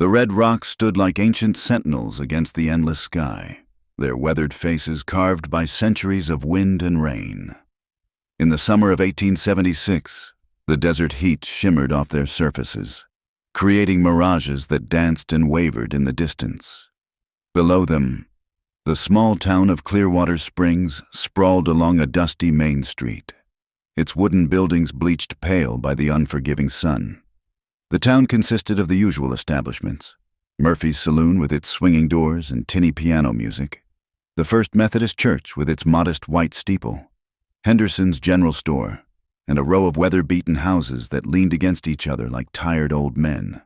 The red rocks stood like ancient sentinels against the endless sky, their weathered faces carved by centuries of wind and rain. In the summer of 1876, the desert heat shimmered off their surfaces, creating mirages that danced and wavered in the distance. Below them, the small town of Clearwater Springs sprawled along a dusty main street, its wooden buildings bleached pale by the unforgiving sun. The town consisted of the usual establishments: Murphy's Saloon with its swinging doors and tinny piano music, the First Methodist Church with its modest white steeple, Henderson's General Store, and a row of weather-beaten houses that leaned against each other like tired old men.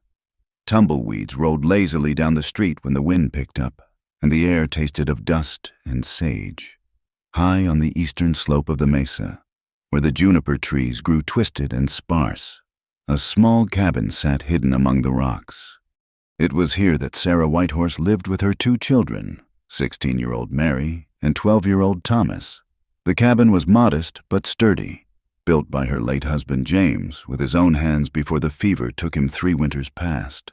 Tumbleweeds rolled lazily down the street when the wind picked up, and the air tasted of dust and sage. High on the eastern slope of the mesa, where the juniper trees grew twisted and sparse, a small cabin sat hidden among the rocks. It was here that Sarah Whitehorse lived with her two children, 16-year-old Mary and 12-year-old Thomas. The cabin was modest but sturdy, built by her late husband James with his own hands before the fever took him 3 winters past.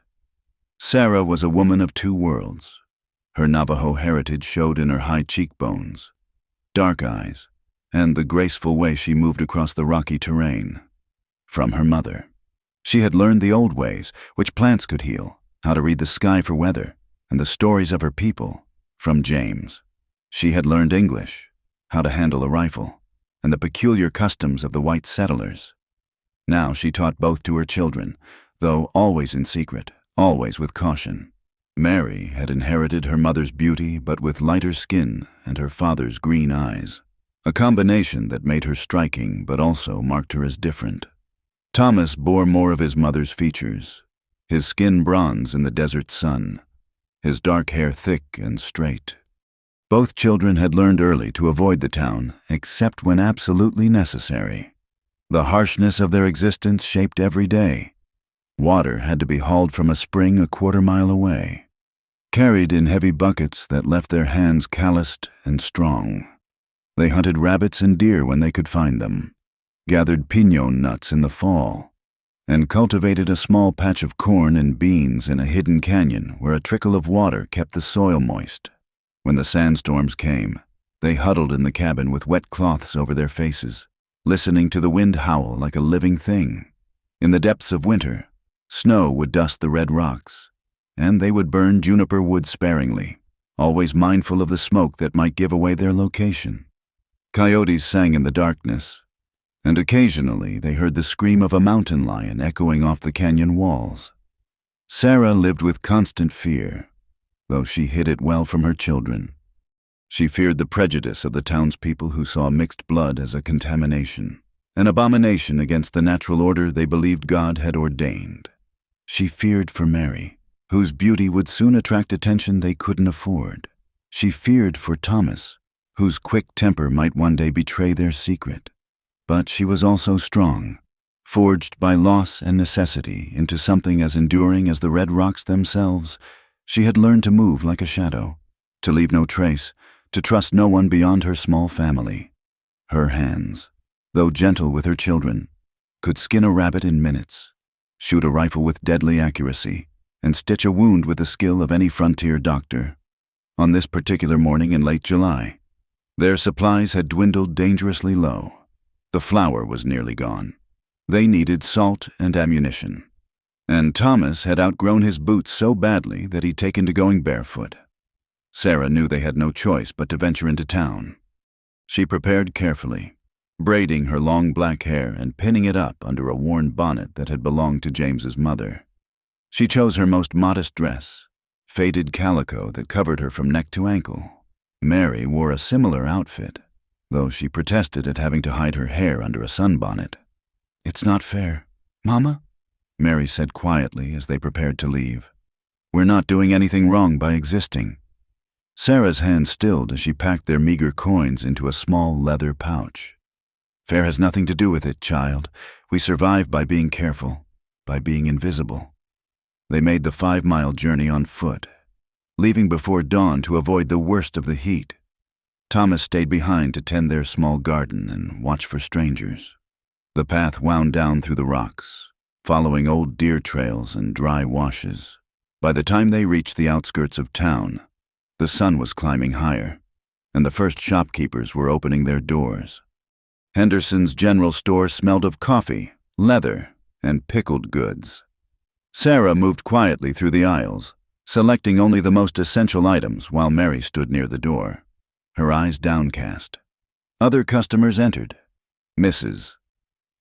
Sarah was a woman of two worlds. Her Navajo heritage showed in her high cheekbones, dark eyes, and the graceful way she moved across the rocky terrain. From her mother, she had learned the old ways, which plants could heal, how to read the sky for weather, and the stories of her people. From James, she had learned English, how to handle a rifle, and the peculiar customs of the white settlers. Now she taught both to her children, though always in secret, always with caution. Mary had inherited her mother's beauty, but with lighter skin and her father's green eyes, a combination that made her striking but also marked her as different. Thomas bore more of his mother's features, his skin bronze in the desert sun, his dark hair thick and straight. Both children had learned early to avoid the town, except when absolutely necessary. The harshness of their existence shaped every day. Water had to be hauled from a spring a quarter-mile away, carried in heavy buckets that left their hands calloused and strong. They hunted rabbits and deer when they could find them, gathered piñon nuts in the fall, and cultivated a small patch of corn and beans in a hidden canyon where a trickle of water kept the soil moist. When the sandstorms came, they huddled in the cabin with wet cloths over their faces, listening to the wind howl like a living thing. In the depths of winter, snow would dust the red rocks, and they would burn juniper wood sparingly, always mindful of the smoke that might give away their location. Coyotes sang in the darkness, and occasionally they heard the scream of a mountain lion echoing off the canyon walls. Sarah lived with constant fear, though she hid it well from her children. She feared the prejudice of the townspeople who saw mixed blood as a contamination, an abomination against the natural order they believed God had ordained. She feared for Mary, whose beauty would soon attract attention they couldn't afford. She feared for Thomas, whose quick temper might one day betray their secret. But she was also strong, forged by loss and necessity into something as enduring as the red rocks themselves. She had learned to move like a shadow, to leave no trace, to trust no one beyond her small family. Her hands, though gentle with her children, could skin a rabbit in minutes, shoot a rifle with deadly accuracy, and stitch a wound with the skill of any frontier doctor. On this particular morning in late July, their supplies had dwindled dangerously low. The flour was nearly gone. They needed salt and ammunition. And Thomas had outgrown his boots so badly that he'd taken to going barefoot. Sarah knew they had no choice but to venture into town. She prepared carefully, braiding her long black hair and pinning it up under a worn bonnet that had belonged to James's mother. She chose her most modest dress, faded calico that covered her from neck to ankle. Mary wore a similar outfit, though she protested at having to hide her hair under a sunbonnet. "It's not fair, Mama," Mary said quietly as they prepared to leave. "We're not doing anything wrong by existing." Sarah's hand stilled as she packed their meager coins into a small leather pouch. "Fair has nothing to do with it, child. We survive by being careful, by being invisible." They made the 5-mile journey on foot, leaving before dawn to avoid the worst of the heat. Thomas stayed behind to tend their small garden and watch for strangers. The path wound down through the rocks, following old deer trails and dry washes. By the time they reached the outskirts of town, the sun was climbing higher, and the first shopkeepers were opening their doors. Henderson's general store smelled of coffee, leather, and pickled goods. Sarah moved quietly through the aisles, selecting only the most essential items while Mary stood near the door, her eyes downcast. Other customers entered. Mrs.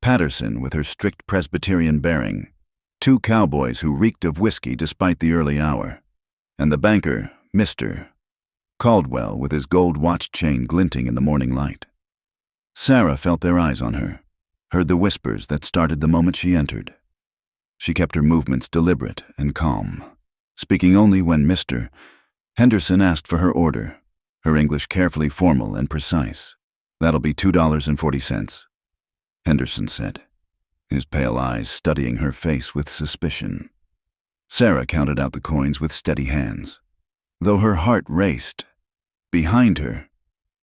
Patterson, with her strict Presbyterian bearing, 2 cowboys who reeked of whiskey despite the early hour, and the banker, Mr. Caldwell, with his gold watch chain glinting in the morning light. Sarah felt their eyes on her, heard the whispers that started the moment she entered. She kept her movements deliberate and calm, speaking only when Mr. Henderson asked for her order, her English carefully formal and precise. "That'll be $2.40, Henderson said, his pale eyes studying her face with suspicion. Sarah counted out the coins with steady hands. Though her heart raced, behind her,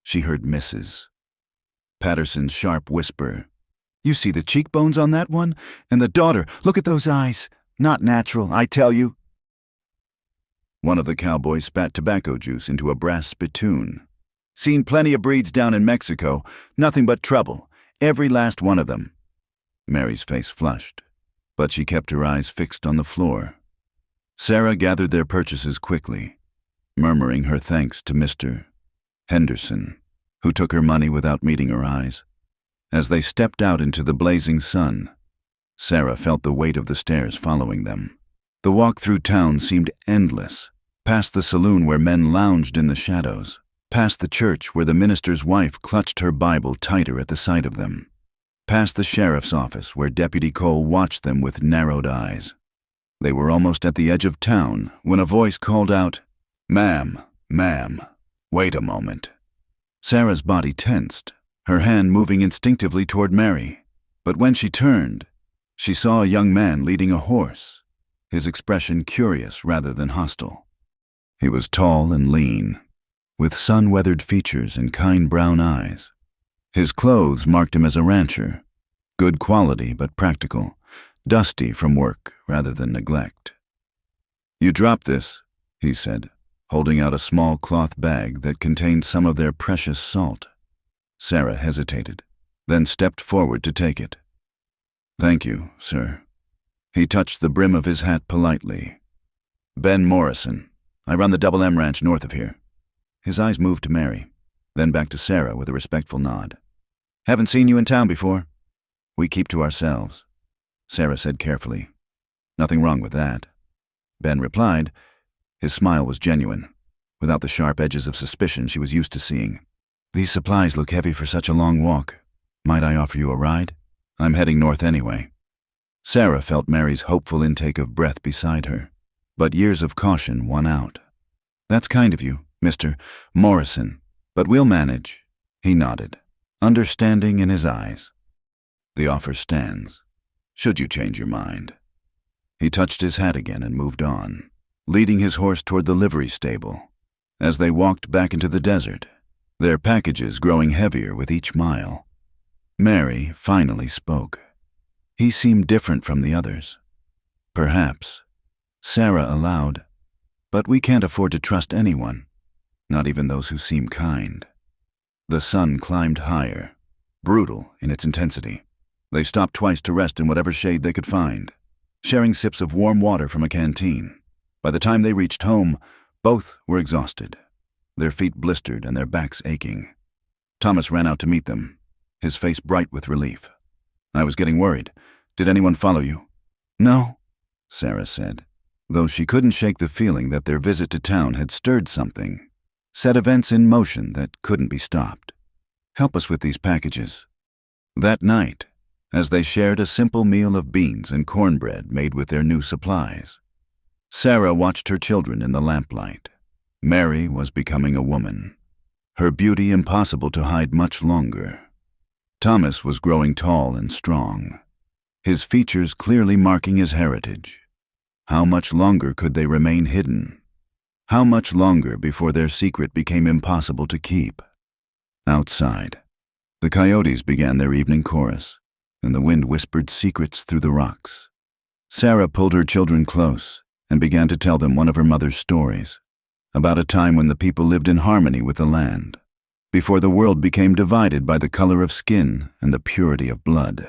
she heard Mrs. Patterson's sharp whisper, "You see the cheekbones on that one? And the daughter, look at those eyes. Not natural, I tell you." One of the cowboys spat tobacco juice into a brass spittoon. "Seen plenty of breeds down in Mexico. Nothing but trouble. Every last one of them." Mary's face flushed, but she kept her eyes fixed on the floor. Sarah gathered their purchases quickly, murmuring her thanks to Mr. Henderson, who took her money without meeting her eyes. As they stepped out into the blazing sun, Sarah felt the weight of the stairs following them. The walk through town seemed endless, past the saloon where men lounged in the shadows, past the church where the minister's wife clutched her Bible tighter at the sight of them, past the sheriff's office where Deputy Cole watched them with narrowed eyes. They were almost at the edge of town when a voice called out, "Ma'am, wait a moment." Sarah's body tensed, her hand moving instinctively toward Mary. But when she turned, she saw a young man leading a horse, his expression curious rather than hostile. He was tall and lean, with sun-weathered features and kind brown eyes. His clothes marked him as a rancher, good quality but practical, dusty from work rather than neglect. "You dropped this," he said, holding out a small cloth bag that contained some of their precious salt. Sarah hesitated, then stepped forward to take it. "Thank you, sir." He touched the brim of his hat politely. "Ben Morrison. I run the Double M Ranch north of here." His eyes moved to Mary, then back to Sarah with a respectful nod. "Haven't seen you in town before." "We keep to ourselves," Sarah said carefully. "Nothing wrong with that," Ben replied. His smile was genuine, without the sharp edges of suspicion she was used to seeing. "These supplies look heavy for such a long walk. Might I offer you a ride? I'm heading north anyway." Sarah felt Mary's hopeful intake of breath beside her, but years of caution won out. "That's kind of you, Mr. Morrison, but we'll manage," he nodded, understanding in his eyes. "The offer stands, should you change your mind." He touched his hat again and moved on, leading his horse toward the livery stable. As they walked back into the desert, their packages growing heavier with each mile, Mary finally spoke. He seemed different from the others. "Perhaps," Sarah allowed, "but we can't afford to trust anyone, not even those who seem kind." The sun climbed higher, brutal in its intensity. They stopped twice to rest in whatever shade they could find, sharing sips of warm water from a canteen. By the time they reached home, both were exhausted, their feet blistered and their backs aching. Thomas ran out to meet them, his face bright with relief. "I was getting worried. Did anyone follow you?" "No," Sarah said, though she couldn't shake the feeling that their visit to town had stirred something, set events in motion that couldn't be stopped. "Help us with these packages." That night, as they shared a simple meal of beans and cornbread made with their new supplies, Sarah watched her children in the lamplight. Mary was becoming a woman, her beauty impossible to hide much longer. Thomas was growing tall and strong, his features clearly marking his heritage. How much longer could they remain hidden? How much longer before their secret became impossible to keep? Outside, the coyotes began their evening chorus, and the wind whispered secrets through the rocks. Sarah pulled her children close and began to tell them one of her mother's stories, about a time when the people lived in harmony with the land, before the world became divided by the color of skin and the purity of blood.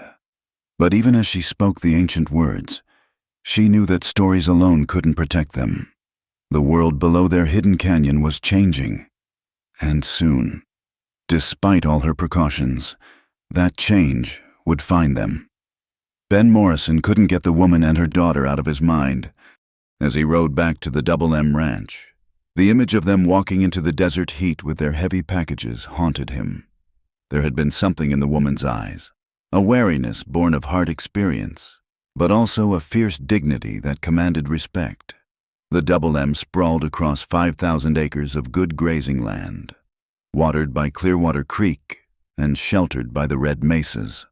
But even as she spoke the ancient words, she knew that stories alone couldn't protect them. The world below their hidden canyon was changing, and soon, despite all her precautions, that change would find them. Ben Morrison couldn't get the woman and her daughter out of his mind. As he rode back to the Double M Ranch, the image of them walking into the desert heat with their heavy packages haunted him. There had been something in the woman's eyes, a wariness born of hard experience, but also a fierce dignity that commanded respect. The Double M sprawled across 5,000 acres of good grazing land, watered by Clearwater Creek and sheltered by the Red Mesas.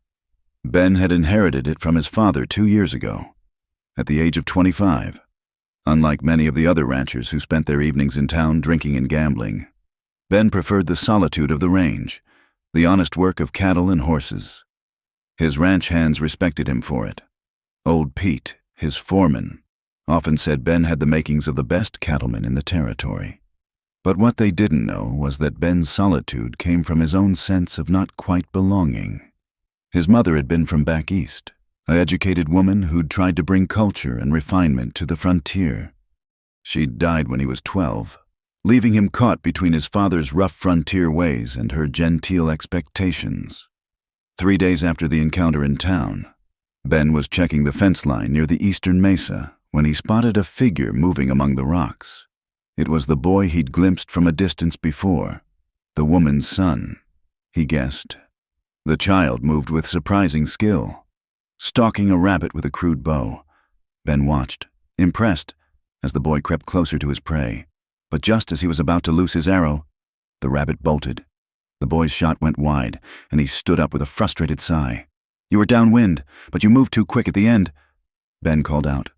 Ben had inherited it from his father 2 years ago, at the age of 25. Unlike many of the other ranchers who spent their evenings in town drinking and gambling, Ben preferred the solitude of the range, the honest work of cattle and horses. His ranch hands respected him for it. Old Pete, his foreman, often said Ben had the makings of the best cattleman in the territory. But what they didn't know was that Ben's solitude came from his own sense of not quite belonging. His mother had been from back east, an educated woman who'd tried to bring culture and refinement to the frontier. She'd died when he was 12, leaving him caught between his father's rough frontier ways and her genteel expectations. 3 days after the encounter in town, Ben was checking the fence line near the eastern mesa when he spotted a figure moving among the rocks. It was the boy he'd glimpsed from a distance before, the woman's son, he guessed. The child moved with surprising skill, stalking a rabbit with a crude bow. Ben watched, impressed, as the boy crept closer to his prey. But just as he was about to loose his arrow, the rabbit bolted. The boy's shot went wide, and he stood up with a frustrated sigh. "You were downwind, but you moved too quick at the end," Ben called out.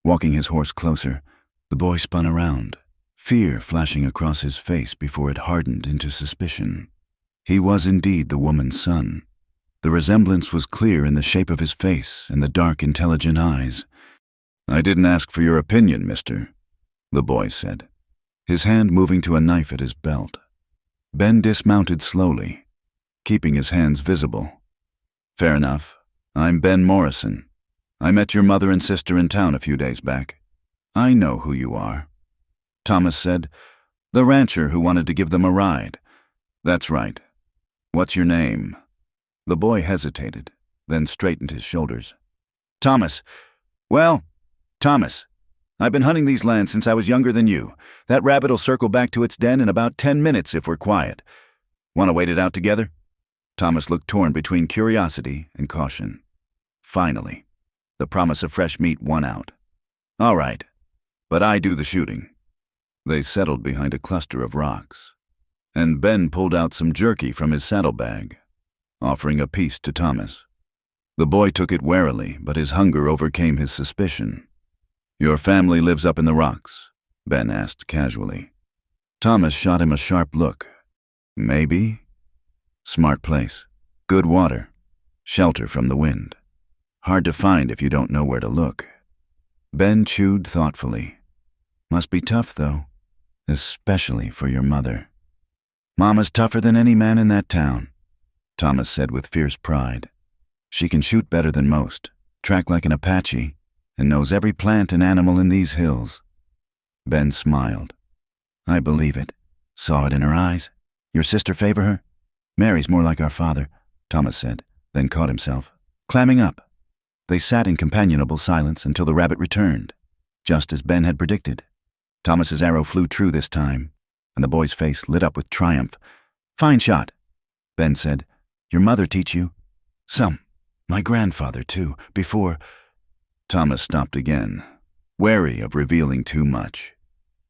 Walking his horse closer, the boy spun around, fear flashing across his face before it hardened into suspicion. He was indeed the woman's son. The resemblance was clear in the shape of his face and the dark, intelligent eyes. "I didn't ask for your opinion, mister," the boy said, his hand moving to a knife at his belt. Ben dismounted slowly, keeping his hands visible. "Fair enough. I'm Ben Morrison. I met your mother and sister in town a few days back. I know who you are." Thomas said, "The rancher who wanted to give them a ride." "That's right. What's your name?" The boy hesitated, then straightened his shoulders. "Thomas. Well, Thomas. I've been hunting these lands since I was younger than you. That rabbit'll circle back to its den in about 10 minutes if we're quiet. Want to wait it out together?" Thomas looked torn between curiosity and caution. Finally, the promise of fresh meat won out. "All right, but I do the shooting." They settled behind a cluster of rocks, and Ben pulled out some jerky from his saddlebag, offering a piece to Thomas. The boy took it warily, but his hunger overcame his suspicion. "Your family lives up in the rocks?" Ben asked casually. Thomas shot him a sharp look. "Maybe. Smart place. Good water. Shelter from the wind. Hard to find if you don't know where to look." Ben chewed thoughtfully. "Must be tough, though, especially for your mother." "Mama's tougher than any man in that town," Thomas said with fierce pride. "She can shoot better than most, track like an Apache, and knows every plant and animal in these hills." Ben smiled. "I believe it. Saw it in her eyes. Your sister favor her?" "Mary's more like our father," Thomas said, then caught himself, clamming up. They sat in companionable silence until the rabbit returned, just as Ben had predicted. Thomas's arrow flew true this time, and the boy's face lit up with triumph. "Fine shot," Ben said. "Your mother teach you?" "Some. My grandfather, too, before—" Thomas stopped again, wary of revealing too much.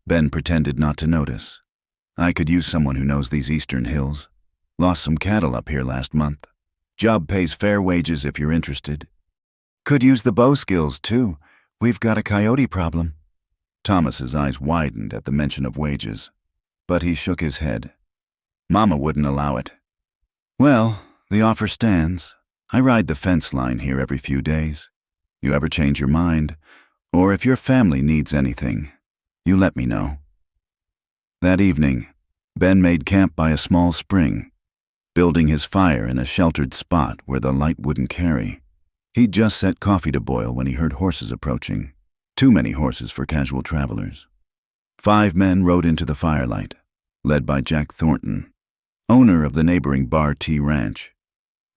Ben pretended not to notice. "I could use someone who knows these eastern hills. Lost some cattle up here last month. Job pays fair wages if you're interested." "Could use the bow skills, too. We've got a coyote problem." Thomas's eyes widened at the mention of wages, but he shook his head. "Mama wouldn't allow it." "Well, the offer stands. I ride the fence line here every few days. You ever change your mind, Or if your family needs anything, you let me know." That evening, Ben made camp by a small spring, building his fire in a sheltered spot where the light wouldn't carry. He'd just set coffee to boil when he heard horses approaching. Too many horses for casual travelers. 5 men rode into the firelight, led by Jack Thornton, owner of the neighboring Bar T Ranch.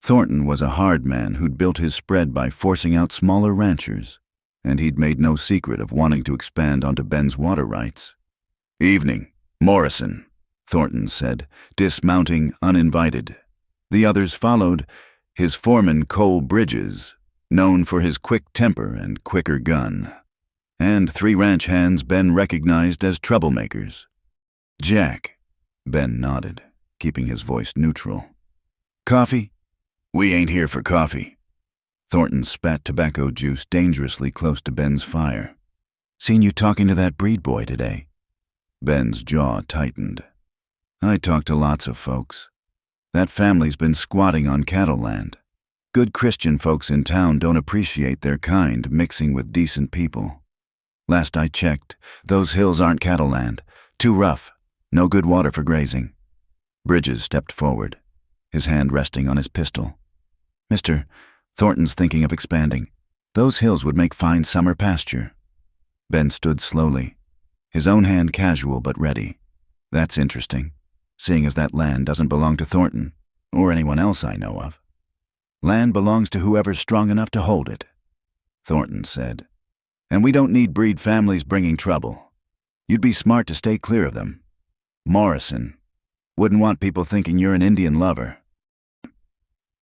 Thornton was a hard man who'd built his spread by forcing out smaller ranchers, and he'd made no secret of wanting to expand onto Ben's water rights. "Evening, Morrison," Thornton said, dismounting uninvited. The others followed, his foreman Cole Bridges, known for his quick temper and quicker gun, and 3 ranch hands Ben recognized as troublemakers. "Jack," Ben nodded, keeping his voice neutral. "Coffee?" "We ain't here for coffee." Thornton spat tobacco juice dangerously close to Ben's fire. "Seen you talking to that breed boy today." Ben's jaw tightened. "I talk to lots of folks. That family's been squatting on cattle land. Good Christian folks in town don't appreciate their kind mixing with decent people. Last I checked, those hills aren't cattle land. Too rough. No good water for grazing." Bridges stepped forward, his hand resting on his pistol. "Mister, Thornton's thinking of expanding. Those hills would make fine summer pasture." Ben stood slowly, his own hand casual but ready. "That's interesting, seeing as that land doesn't belong to Thornton, or anyone else I know of." "Land belongs to whoever's strong enough to hold it," Thornton said. "And we don't need breed families bringing trouble. You'd be smart to stay clear of them. Morrison, wouldn't want people thinking you're an Indian lover."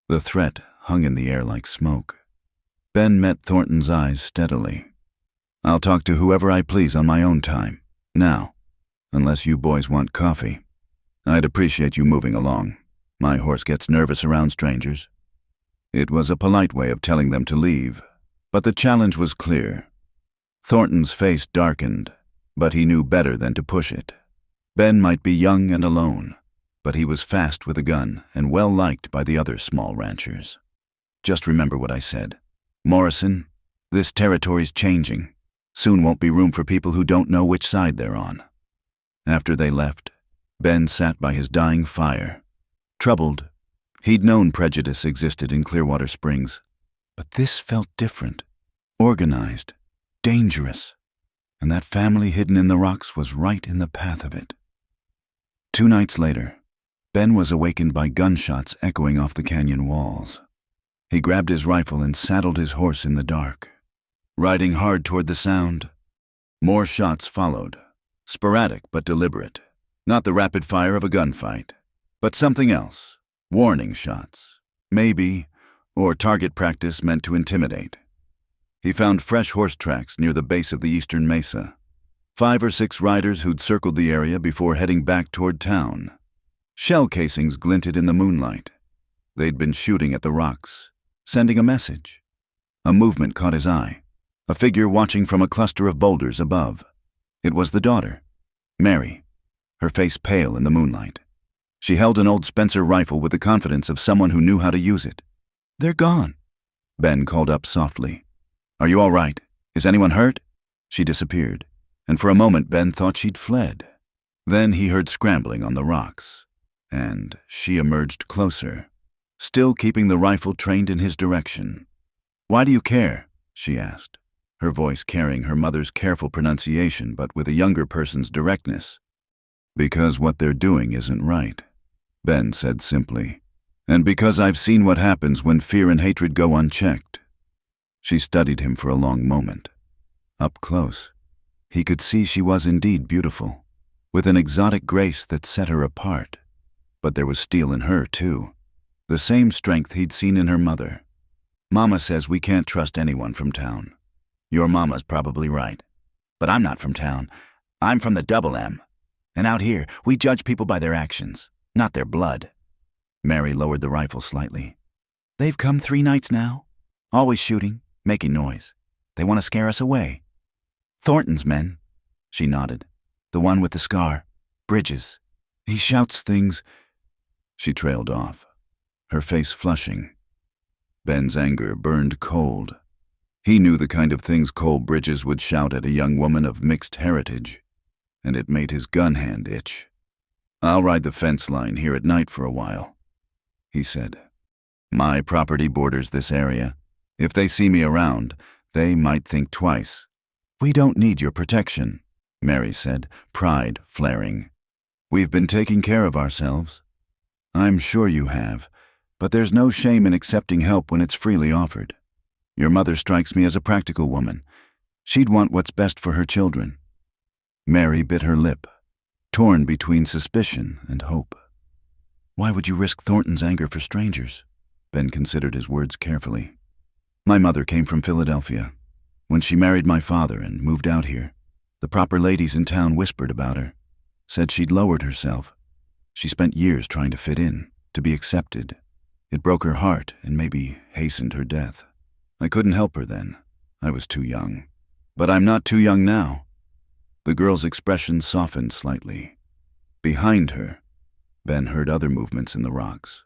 The threat hung in the air like smoke. Ben met Thornton's eyes steadily. "I'll talk to whoever I please on my own time, now, unless you boys want coffee. I'd appreciate you moving along. My horse gets nervous around strangers." It was a polite way of telling them to leave, but the challenge was clear. Thornton's face darkened, but he knew better than to push it. Ben might be young and alone, but he was fast with a gun and well liked by the other small ranchers. "Just remember what I said. Morrison, this territory's changing. Soon won't be room for people who don't know which side they're on." After they left, Ben sat by his dying fire. Troubled, he'd known prejudice existed in Clearwater Springs, but this felt different, organized, dangerous, and that family hidden in the rocks was right in the path of it. 2 nights later, Ben was awakened by gunshots echoing off the canyon walls. He grabbed his rifle and saddled his horse in the dark, riding hard toward the sound. More shots followed, sporadic but deliberate. Not the rapid fire of a gunfight, but something else. Warning shots, maybe, or target practice meant to intimidate. He found fresh horse tracks near the base of the eastern mesa. 5 or 6 riders who'd circled the area before heading back toward town. Shell casings glinted in the moonlight. They'd been shooting at the rocks, sending a message. A movement caught his eye, a figure watching from a cluster of boulders above. It was the daughter, Mary, her face pale in the moonlight. She held an old Spencer rifle with the confidence of someone who knew how to use it. "They're gone," Ben called up softly. "Are you all right? Is anyone hurt?" She disappeared, and for a moment Ben thought she'd fled. Then he heard scrambling on the rocks, and she emerged closer, still keeping the rifle trained in his direction. "Why do you care?" she asked, her voice carrying her mother's careful pronunciation but with a younger person's directness. "Because what they're doing isn't right," Ben said simply, "and because I've seen what happens when fear and hatred go unchecked." She studied him for a long moment. Up close, he could see she was indeed beautiful, with an exotic grace that set her apart. But there was steel in her, too, the same strength he'd seen in her mother. "Mama says we can't trust anyone from town." "Your mama's probably right. But I'm not from town. I'm from the Double M. And out here, we judge people by their actions, not their blood." Mary lowered the rifle slightly. "They've come 3 nights now, always shooting, making noise. They want to scare us away." "Thornton's men," she nodded. "The one with the scar, Bridges. He shouts things." She trailed off, her face flushing. Ben's anger burned cold. He knew the kind of things Cole Bridges would shout at a young woman of mixed heritage, and it made his gun hand itch. "I'll ride the fence line here at night for a while," he said. "My property borders this area. If they see me around, they might think twice." "We don't need your protection," Mary said, pride flaring. "We've been taking care of ourselves." "I'm sure you have, but there's no shame in accepting help when it's freely offered. Your mother strikes me as a practical woman. She'd want what's best for her children." Mary bit her lip, torn between suspicion and hope. "Why would you risk Thornton's anger for strangers?" Ben considered his words carefully. "My mother came from Philadelphia. When she married my father and moved out here, the proper ladies in town whispered about her, said she'd lowered herself. She spent years trying to fit in, to be accepted. It broke her heart and maybe hastened her death. I couldn't help her then. I was too young. But I'm not too young now." The girl's expression softened slightly. Behind her, Ben heard other movements in the rocks.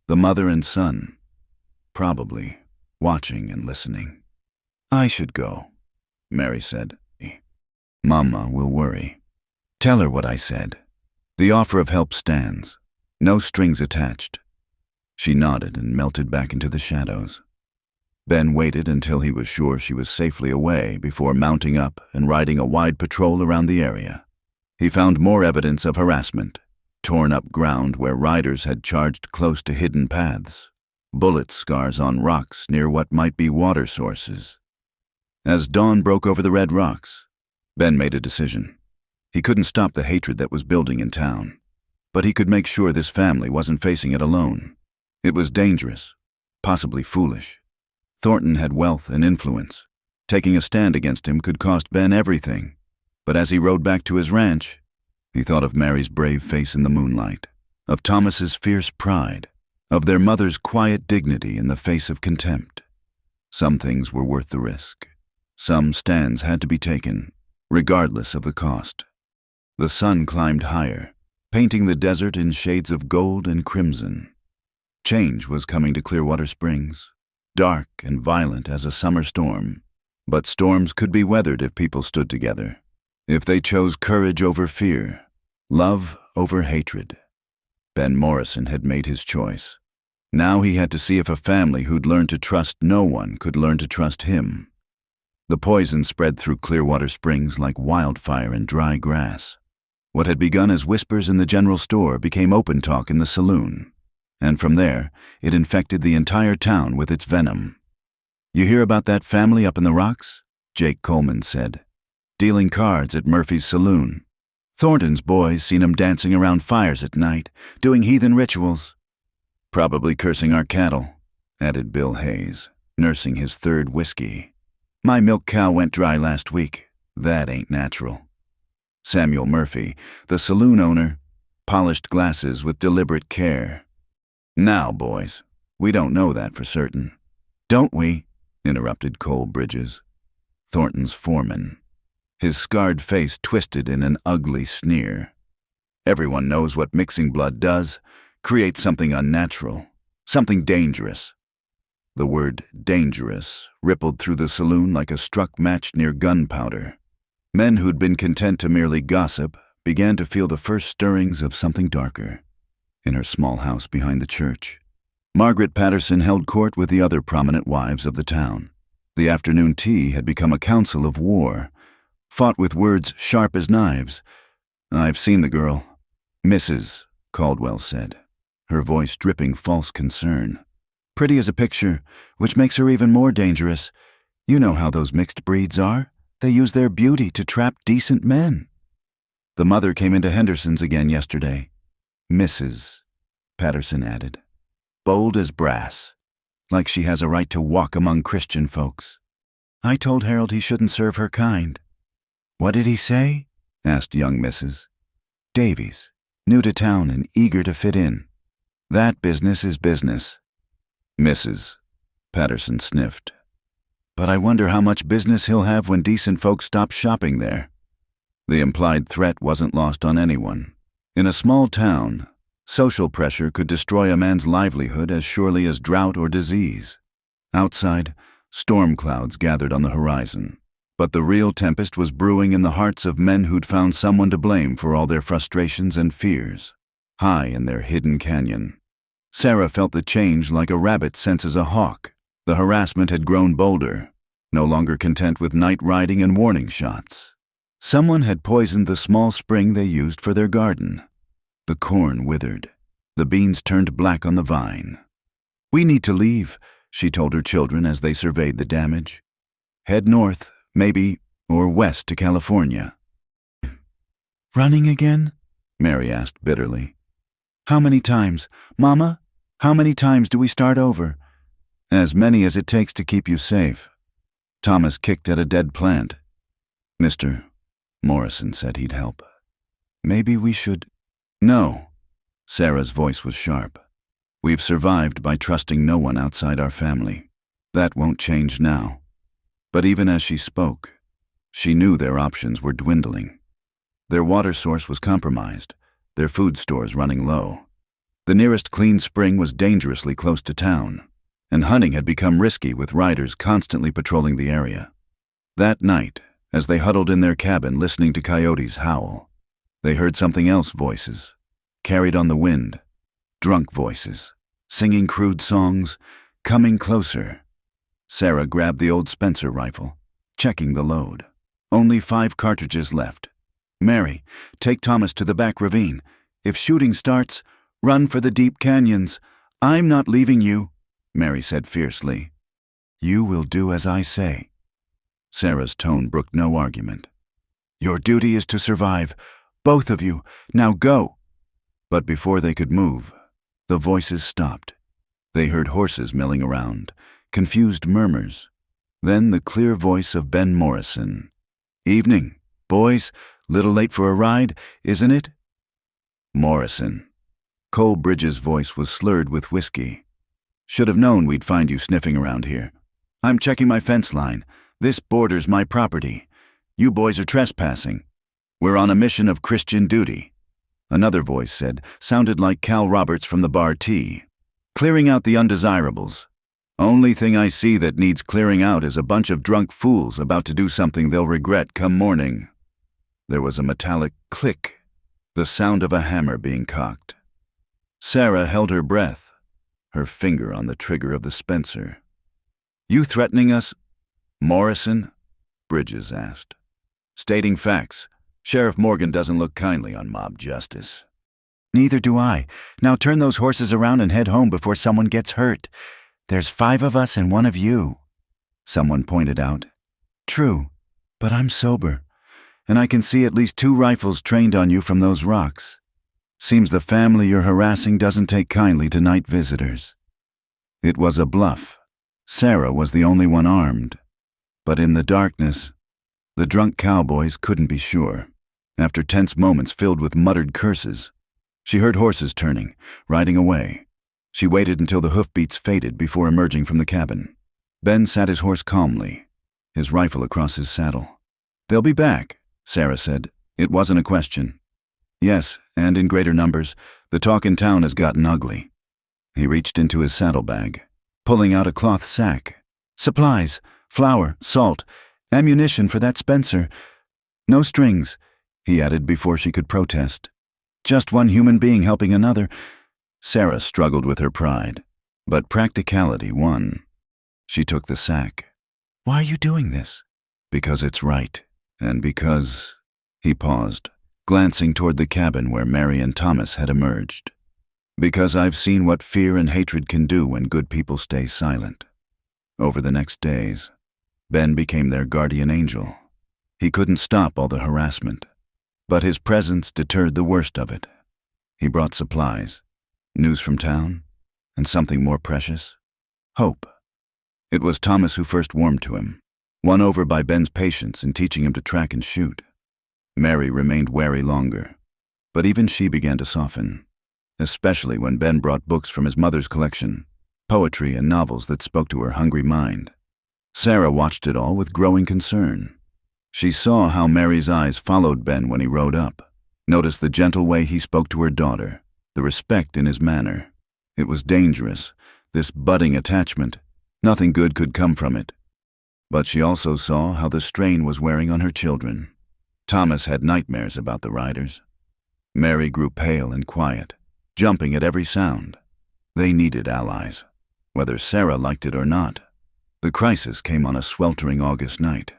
The mother and son, probably, watching and listening. "I should go," Mary said. "Mama will worry. Tell her what I said. The offer of help stands. No strings attached." She nodded and melted back into the shadows. Ben waited until he was sure she was safely away before mounting up and riding a wide patrol around the area. He found more evidence of harassment, torn up ground where riders had charged close to hidden paths, bullet scars on rocks near what might be water sources. As dawn broke over the red rocks, Ben made a decision. He couldn't stop the hatred that was building in town, but he could make sure this family wasn't facing it alone. It was dangerous, possibly foolish. Thornton had wealth and influence. Taking a stand against him could cost Ben everything. But as he rode back to his ranch, he thought of Mary's brave face in the moonlight, of Thomas's fierce pride, of their mother's quiet dignity in the face of contempt. Some things were worth the risk. Some stands had to be taken, regardless of the cost. The sun climbed higher, painting the desert in shades of gold and crimson. Change was coming to Clearwater Springs. Dark and violent as a summer storm, but storms could be weathered if people stood together, if they chose courage over fear, love over hatred. Ben Morrison had made his choice. Now he had to see if a family who'd learned to trust no one could learn to trust him. The poison spread through Clearwater Springs like wildfire in dry grass. What had begun as whispers in the general store became open talk in the saloon. And from there, it infected the entire town with its venom. "You hear about that family up in the rocks?" Jake Coleman said. "Dealing cards at Murphy's saloon. Thornton's boys seen 'em dancing around fires at night, doing heathen rituals." "Probably cursing our cattle," added Bill Hayes, nursing his third whiskey. "My milk cow went dry last week. That ain't natural." Samuel Murphy, the saloon owner, polished glasses with deliberate care. "Now, boys, we don't know that for certain." "Don't we?" interrupted Cole Bridges, Thornton's foreman. His scarred face twisted in an ugly sneer. "Everyone knows what mixing blood does. Creates something unnatural, something dangerous." The word dangerous rippled through the saloon like a struck match near gunpowder. Men who'd been content to merely gossip began to feel the first stirrings of something darker. In her small house behind the church, Margaret Patterson held court with the other prominent wives of the town. The afternoon tea had become a council of war, fought with words sharp as knives. "I've seen the girl," Mrs. Caldwell said, her voice dripping false concern. "Pretty as a picture, which makes her even more dangerous. You know how those mixed breeds are. They use their beauty to trap decent men." "The mother came into Henderson's again yesterday," Mrs. Patterson added. "Bold as brass, like she has a right to walk among Christian folks. I told Harold he shouldn't serve her kind." "What did he say?" asked young Mrs. "Davies, new to town and eager to fit in. That business is business." Mrs. Patterson sniffed. "But I wonder how much business he'll have when decent folks stop shopping there." The implied threat wasn't lost on anyone. In a small town, social pressure could destroy a man's livelihood as surely as drought or disease. Outside, Storm clouds gathered on the horizon. But the real tempest was brewing in the hearts of men who'd found someone to blame for all their frustrations and fears, high in their hidden canyon. Sarah felt the change like a rabbit senses a hawk. The harassment had grown bolder, no longer content with night riding and warning shots. Someone had poisoned the small spring they used for their garden. The corn withered. The beans turned black on the vine. "We need to leave," she told her children as they surveyed the damage. "Head north, maybe, or west to California." "Running again?" Mary asked bitterly. "How many times? Mama, how many times do we start over?" "As many as it takes to keep you safe." Thomas kicked at a dead plant. "Mr. Morrison said he'd help. Maybe we should—" "No." Sarah's voice was sharp. "We've survived by trusting no one outside our family. That won't change now." But even as she spoke, she knew their options were dwindling. Their water source was compromised, their food stores running low. The nearest clean spring was dangerously close to town, and hunting had become risky with riders constantly patrolling the area. That night, as they huddled in their cabin listening to coyotes howl, they heard something else: voices, carried on the wind, drunk voices, singing crude songs, coming closer. Sarah grabbed the old Spencer rifle, checking the load. Only 5 cartridges left. "Mary, take Thomas to the back ravine. If shooting starts, run for the deep canyons. I'm not leaving you," Mary said fiercely. "You will do as I say." Sarah's tone brooked no argument. "Your duty is to survive. Both of you. Now go." But before they could move, the voices stopped. They heard horses milling around, confused murmurs. Then the clear voice of Ben Morrison. "Evening, boys. Little late for a ride, isn't it?" Morrison. Cole Bridges' voice was slurred with whiskey. "Should have known we'd find you sniffing around here. I'm checking my fence line. This borders my property. You boys are trespassing. We're on a mission of Christian duty." Another voice said, sounded like Cal Roberts from the Bar T. "Clearing out the undesirables. Only thing I see that needs clearing out is a bunch of drunk fools about to do something they'll regret come morning." There was a metallic click, the sound of a hammer being cocked. Sarah held her breath, her finger on the trigger of the Spencer. "You threatening us, Morrison?" Bridges asked. "Stating facts. Sheriff Morgan doesn't look kindly on mob justice." "Neither do I. Now turn those horses around and head home before someone gets hurt. There's 5 of us and 1 of you," someone pointed out. "True, but I'm sober, and I can see at least 2 rifles trained on you from those rocks. Seems the family you're harassing doesn't take kindly to night visitors." It was a bluff. Sarah was the only one armed. But in the darkness, the drunk cowboys couldn't be sure. After tense moments filled with muttered curses, she heard horses turning, riding away. She waited until the hoofbeats faded before emerging from the cabin. Ben sat his horse calmly, his rifle across his saddle. "They'll be back," Sarah said. It wasn't a question. "Yes, and in greater numbers. The talk in town has gotten ugly." He reached into his saddlebag, pulling out a cloth sack. "Supplies, flour, salt, ammunition for that Spencer. No strings," he added before she could protest. "Just one human being helping another." Sarah struggled with her pride, but practicality won. She took the sack. "Why are you doing this?" "Because it's right, and because—" He paused, glancing toward the cabin where Mary and Thomas had emerged. "Because I've seen what fear and hatred can do when good people stay silent." Over the next days, Ben became their guardian angel. He couldn't stop all the harassment, but his presence deterred the worst of it. He brought supplies, news from town, and something more precious: hope. It was Thomas who first warmed to him, won over by Ben's patience in teaching him to track and shoot. Mary remained wary longer, but even she began to soften, especially when Ben brought books from his mother's collection, poetry and novels that spoke to her hungry mind. Sarah watched it all with growing concern. She saw how Mary's eyes followed Ben when he rode up, noticed the gentle way he spoke to her daughter, the respect in his manner. It was dangerous, this budding attachment. Nothing good could come from it, But she also saw how the strain was wearing on her children. Thomas had nightmares about the riders. Mary grew pale and quiet, jumping at every sound. They needed allies, whether Sarah liked it or not. The crisis came on a sweltering August night.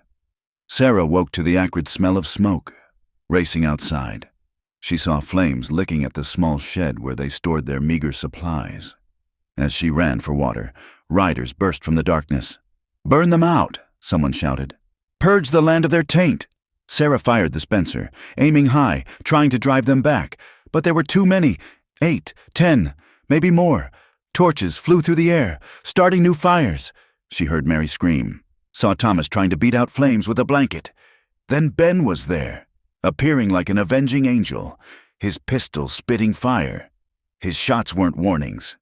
Sarah woke to the acrid smell of smoke. Racing outside, she saw flames licking at the small shed where they stored their meager supplies. As she ran for water, riders burst from the darkness. "Burn them out!" someone shouted. "Purge the land of their taint!" Sarah fired the Spencer, aiming high, trying to drive them back. But there were too many. 8, 10, maybe more. Torches flew through the air, starting new fires. She heard Mary scream, saw Thomas trying to beat out flames with a blanket. Then Ben was there, appearing like an avenging angel, his pistol spitting fire. His shots weren't warnings.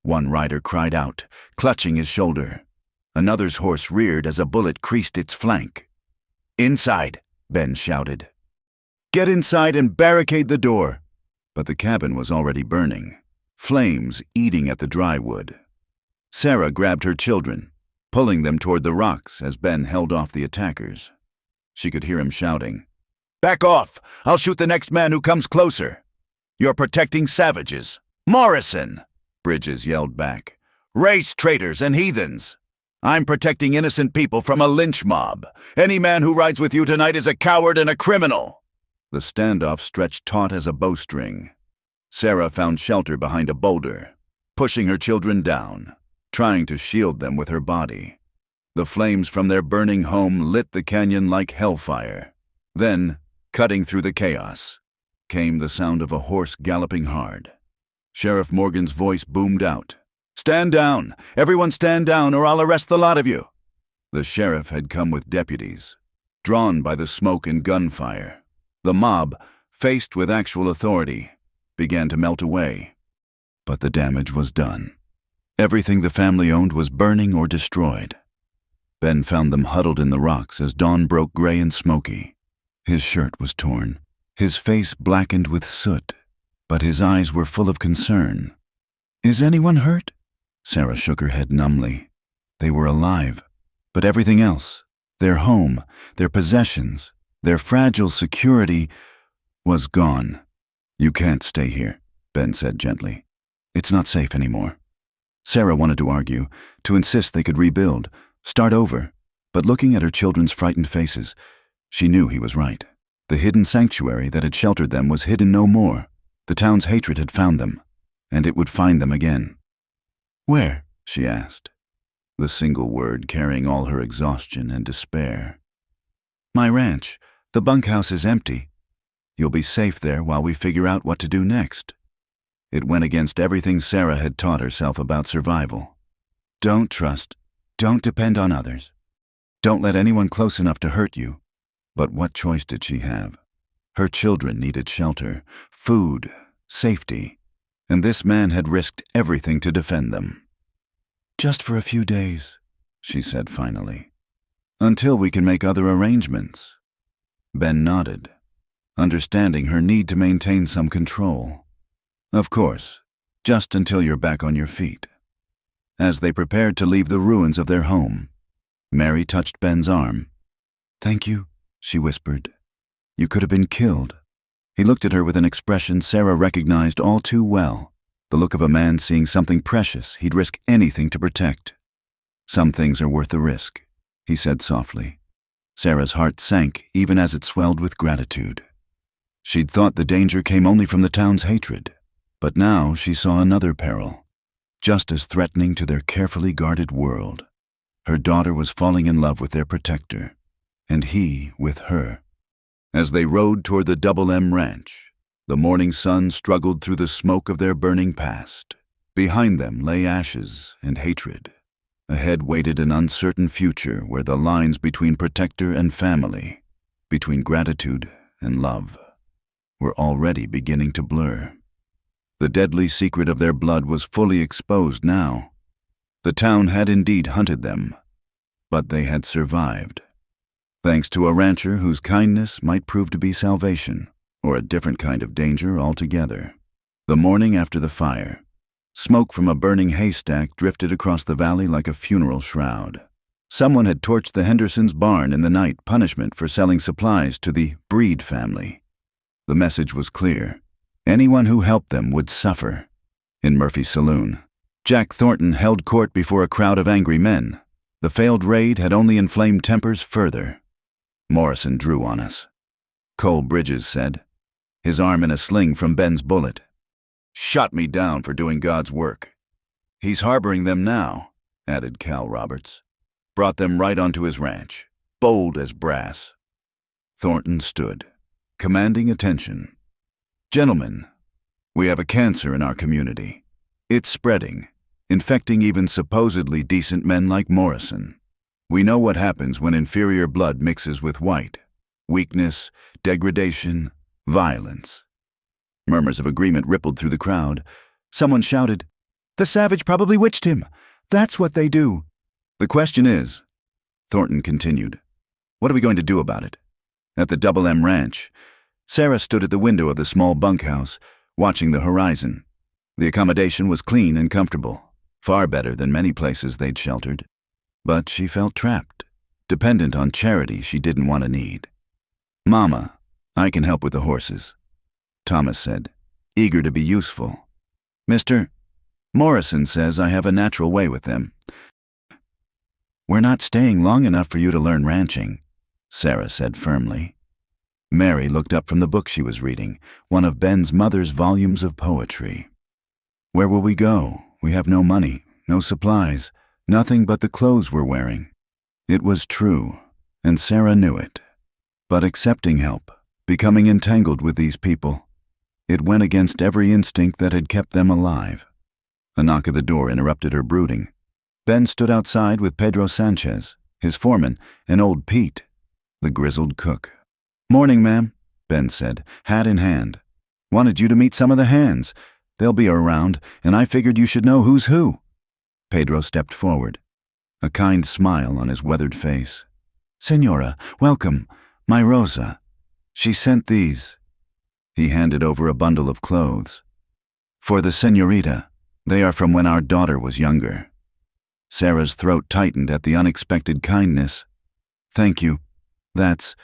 One rider cried out, clutching his shoulder. Another's horse reared as a bullet creased its flank. "Inside!" Ben shouted. "Get inside and barricade the door!" But the cabin was already burning, flames eating at the dry wood. Sarah grabbed her children, pulling them toward the rocks as Ben held off the attackers. She could hear him shouting, "Back off! I'll shoot the next man who comes closer!" "You're protecting savages!" "Morrison!" Bridges yelled back. "Race traitors and heathens! I'm protecting innocent people from a lynch mob. Any man who rides with you tonight is a coward and a criminal." The standoff stretched taut as a bowstring. Sarah found shelter behind a boulder, pushing her children down, trying to shield them with her body. The flames from their burning home lit the canyon like hellfire. Then, cutting through the chaos, came the sound of a horse galloping hard. Sheriff Morgan's voice boomed out. "Stand down! Everyone stand down or I'll arrest the lot of you!" The sheriff had come with deputies, drawn by the smoke and gunfire. The mob, faced with actual authority, began to melt away. But the damage was done. Everything the family owned was burning or destroyed. Ben found them huddled in the rocks as dawn broke gray and smoky. His shirt was torn, his face blackened with soot, but his eyes were full of concern. "Is anyone hurt?" Sarah shook her head numbly. They were alive, but everything else, their home, their possessions, their fragile security, was gone. "You can't stay here," Ben said gently. "It's not safe anymore." Sarah wanted to argue, to insist they could rebuild, start over, but looking at her children's frightened faces, she knew he was right. The hidden sanctuary that had sheltered them was hidden no more. The town's hatred had found them, and it would find them again. "Where?" she asked, the single word carrying all her exhaustion and despair. "My ranch. The bunkhouse is empty. You'll be safe there while we figure out what to do next." It went against everything Sarah had taught herself about survival. Don't trust. Don't depend on others. Don't let anyone close enough to hurt you. But what choice did she have? Her children needed shelter, food, safety, and this man had risked everything to defend them. "Just for a few days," she said finally, "until we can make other arrangements." Ben nodded, understanding her need to maintain some control. "Of course, just until you're back on your feet." As they prepared to leave the ruins of their home, Mary touched Ben's arm. "Thank you," she whispered. "You could have been killed." He looked at her with an expression Sarah recognized all too well, the look of a man seeing something precious he'd risk anything to protect. "Some things are worth the risk," he said softly. Sarah's heart sank even as it swelled with gratitude. She'd thought the danger came only from the town's hatred, but now she saw another peril, just as threatening to their carefully guarded world. Her daughter was falling in love with their protector, and he with her. As they rode toward the Double M Ranch, the morning sun struggled through the smoke of their burning past. Behind them lay ashes and hatred. Ahead waited an uncertain future where the lines between protector and family, between gratitude and love, were already beginning to blur. The deadly secret of their blood was fully exposed now. The town had indeed hunted them, but they had survived, thanks to a rancher whose kindness might prove to be salvation, or a different kind of danger altogether. The morning after the fire, smoke from a burning haystack drifted across the valley like a funeral shroud. Someone had torched the Hendersons' barn in the night, punishment for selling supplies to the Breed family. The message was clear. Anyone who helped them would suffer. In Murphy's saloon, Jack Thornton held court before a crowd of angry men. The failed raid had only inflamed tempers further. Morrison drew on us, Cole Bridges said, his arm in a sling from Ben's bullet. Shot me down for doing God's work. He's harboring them now, added Cal Roberts. Brought them right onto his ranch, bold as brass. Thornton stood, commanding attention. Gentlemen, we have a cancer in our community. It's spreading, infecting even supposedly decent men like Morrison. We know what happens when inferior blood mixes with white. Weakness, degradation, violence. Murmurs of agreement rippled through the crowd. Someone shouted, "The savage probably witched him. That's what they do." The question is, Thornton continued, what are we going to do about it? At the Double M Ranch, Sarah stood at the window of the small bunkhouse, watching the horizon. The accommodation was clean and comfortable, far better than many places they'd sheltered. But she felt trapped, dependent on charity she didn't want to need. "Mama, I can help with the horses," Thomas said, eager to be useful. "Mr. Morrison says I have a natural way with them." "We're not staying long enough for you to learn ranching," Sarah said firmly. Mary looked up from the book she was reading, one of Ben's mother's volumes of poetry. "Where will we go? We have no money, no supplies, nothing but the clothes we're wearing." It was true, and Sarah knew it. But accepting help, becoming entangled with these people, it went against every instinct that had kept them alive. A knock at the door interrupted her brooding. Ben stood outside with Pedro Sanchez, his foreman, and old Pete, the grizzled cook. "Morning, ma'am," Ben said, hat in hand. "Wanted you to meet some of the hands. They'll be around, and I figured you should know who's who." Pedro stepped forward, a kind smile on his weathered face. "Senora, welcome. My Rosa. She sent these." He handed over a bundle of clothes. "For the senorita. They are from when our daughter was younger." Sarah's throat tightened at the unexpected kindness. "Thank you. That's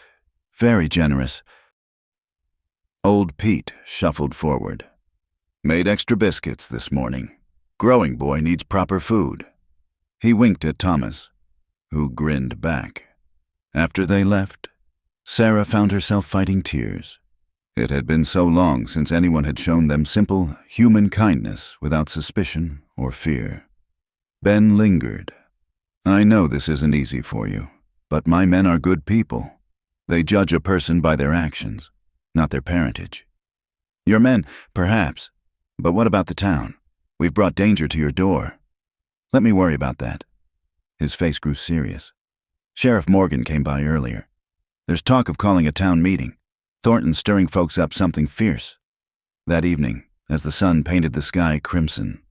very generous." Old Pete shuffled forward. "Made extra biscuits this morning. Growing boy needs proper food." He winked at Thomas, who grinned back. After they left, Sarah found herself fighting tears. It had been so long since anyone had shown them simple, human kindness without suspicion or fear. Ben lingered. "I know this isn't easy for you, but my men are good people. They judge a person by their actions, not their parentage. Your men, perhaps, but what about the town? We've brought danger to your door. Let me worry about that." His face grew serious. "Sheriff Morgan came by earlier. There's talk of calling a town meeting. Thornton's stirring folks up something fierce." That evening, as the sun painted the sky crimson,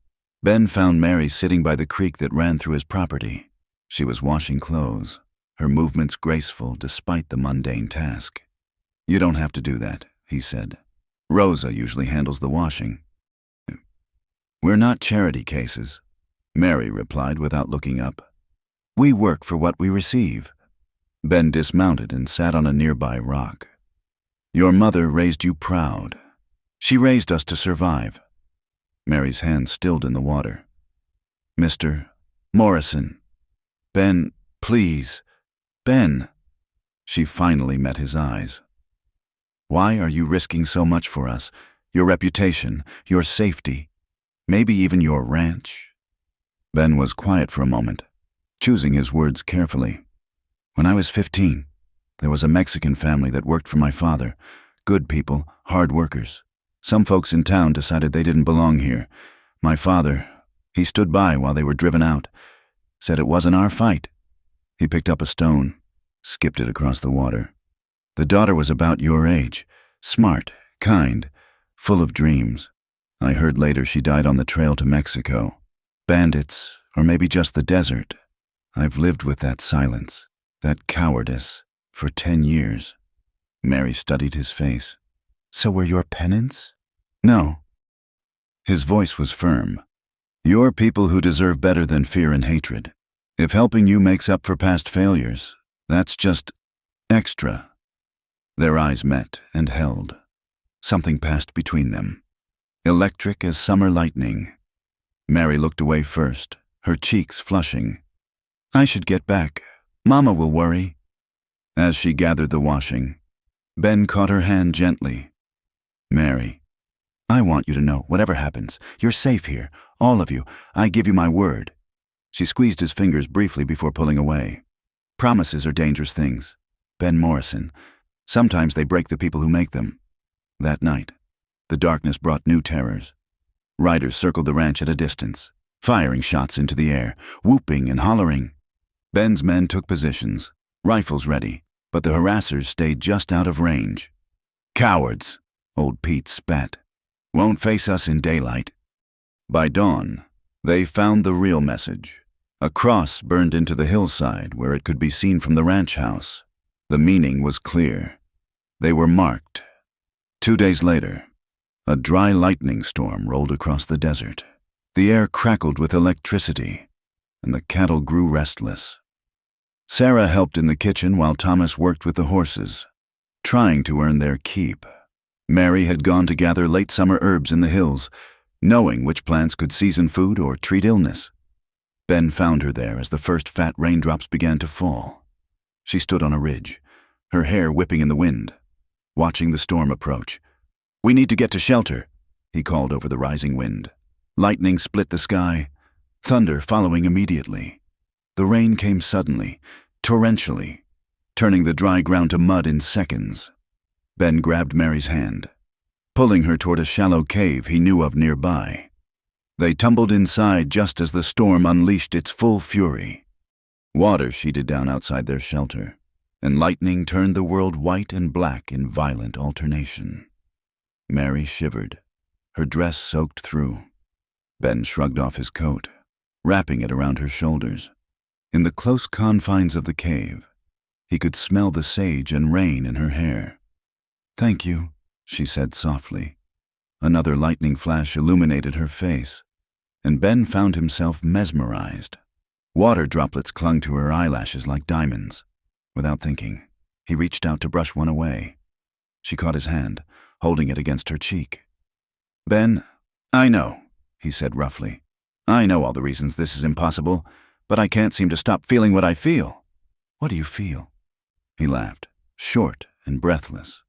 Ben found Mary sitting by the creek that ran through his property. She was washing clothes, her movements graceful despite the mundane task. "You don't have to do that," he said. "Rosa usually handles the washing." "We're not charity cases," Mary replied without looking up. "We work for what we receive." Ben dismounted and sat on a nearby rock. "Your mother raised you proud. She raised us to survive." Mary's hand stilled in the water. "Mr. Morrison. Ben, please. Ben." She finally met his eyes. "Why are you risking so much for us? Your reputation, your safety, maybe even your ranch?" Ben was quiet for a moment, choosing his words carefully. "When I was 15, there was a Mexican family that worked for my father. Good people, hard workers. Some folks in town decided they didn't belong here. My father, he stood by while they were driven out. Said it wasn't our fight." He picked up a stone, skipped it across the water. "The daughter was about your age, smart, kind, full of dreams. I heard later she died on the trail to Mexico. Bandits, or maybe just the desert. I've lived with that silence, that cowardice, for 10 years. Mary studied his face. "So were your penance?" "No." His voice was firm. "You're people who deserve better than fear and hatred. If helping you makes up for past failures, that's just extra. Their eyes met and held. Something passed between them. Electric as summer lightning. Mary looked away first, her cheeks flushing. I should get back. Mama will worry. As she gathered the washing, Ben caught her hand gently. Mary, I want you to know, whatever happens, you're safe here, all of you. I give you my word. She squeezed his fingers briefly before pulling away. Promises are dangerous things. Ben Morrison. Sometimes they break the people who make them. That night, the darkness brought new terrors. Riders circled the ranch at a distance, firing shots into the air, whooping and hollering. Ben's men took positions, rifles ready, but the harassers stayed just out of range. Cowards, old Pete spat. Won't face us in daylight. By dawn, they found the real message. A cross burned into the hillside where it could be seen from the ranch house. The meaning was clear. They were marked. 2 days later, a dry lightning storm rolled across the desert. The air crackled with electricity, and the cattle grew restless. Sarah helped in the kitchen while Thomas worked with the horses, trying to earn their keep. Mary had gone to gather late summer herbs in the hills, knowing which plants could season food or treat illness. Ben found her there as the first fat raindrops began to fall. She stood on a ridge, her hair whipping in the wind, watching the storm approach. We need to get to shelter, he called over the rising wind. Lightning split the sky, thunder following immediately. The rain came suddenly, torrentially, turning the dry ground to mud in seconds. Ben grabbed Mary's hand, pulling her toward a shallow cave he knew of nearby. They tumbled inside just as the storm unleashed its full fury. Water sheeted down outside their shelter, and lightning turned the world white and black in violent alternation. Mary shivered, her dress soaked through. Ben shrugged off his coat, wrapping it around her shoulders. In the close confines of the cave, he could smell the sage and rain in her hair. Thank you, she said softly. Another lightning flash illuminated her face, and Ben found himself mesmerized. Water droplets clung to her eyelashes like diamonds. Without thinking, he reached out to brush one away. She caught his hand, holding it against her cheek. Ben, I know, he said roughly. I know all the reasons this is impossible, but I can't seem to stop feeling what I feel. What do you feel? He laughed, short and breathless.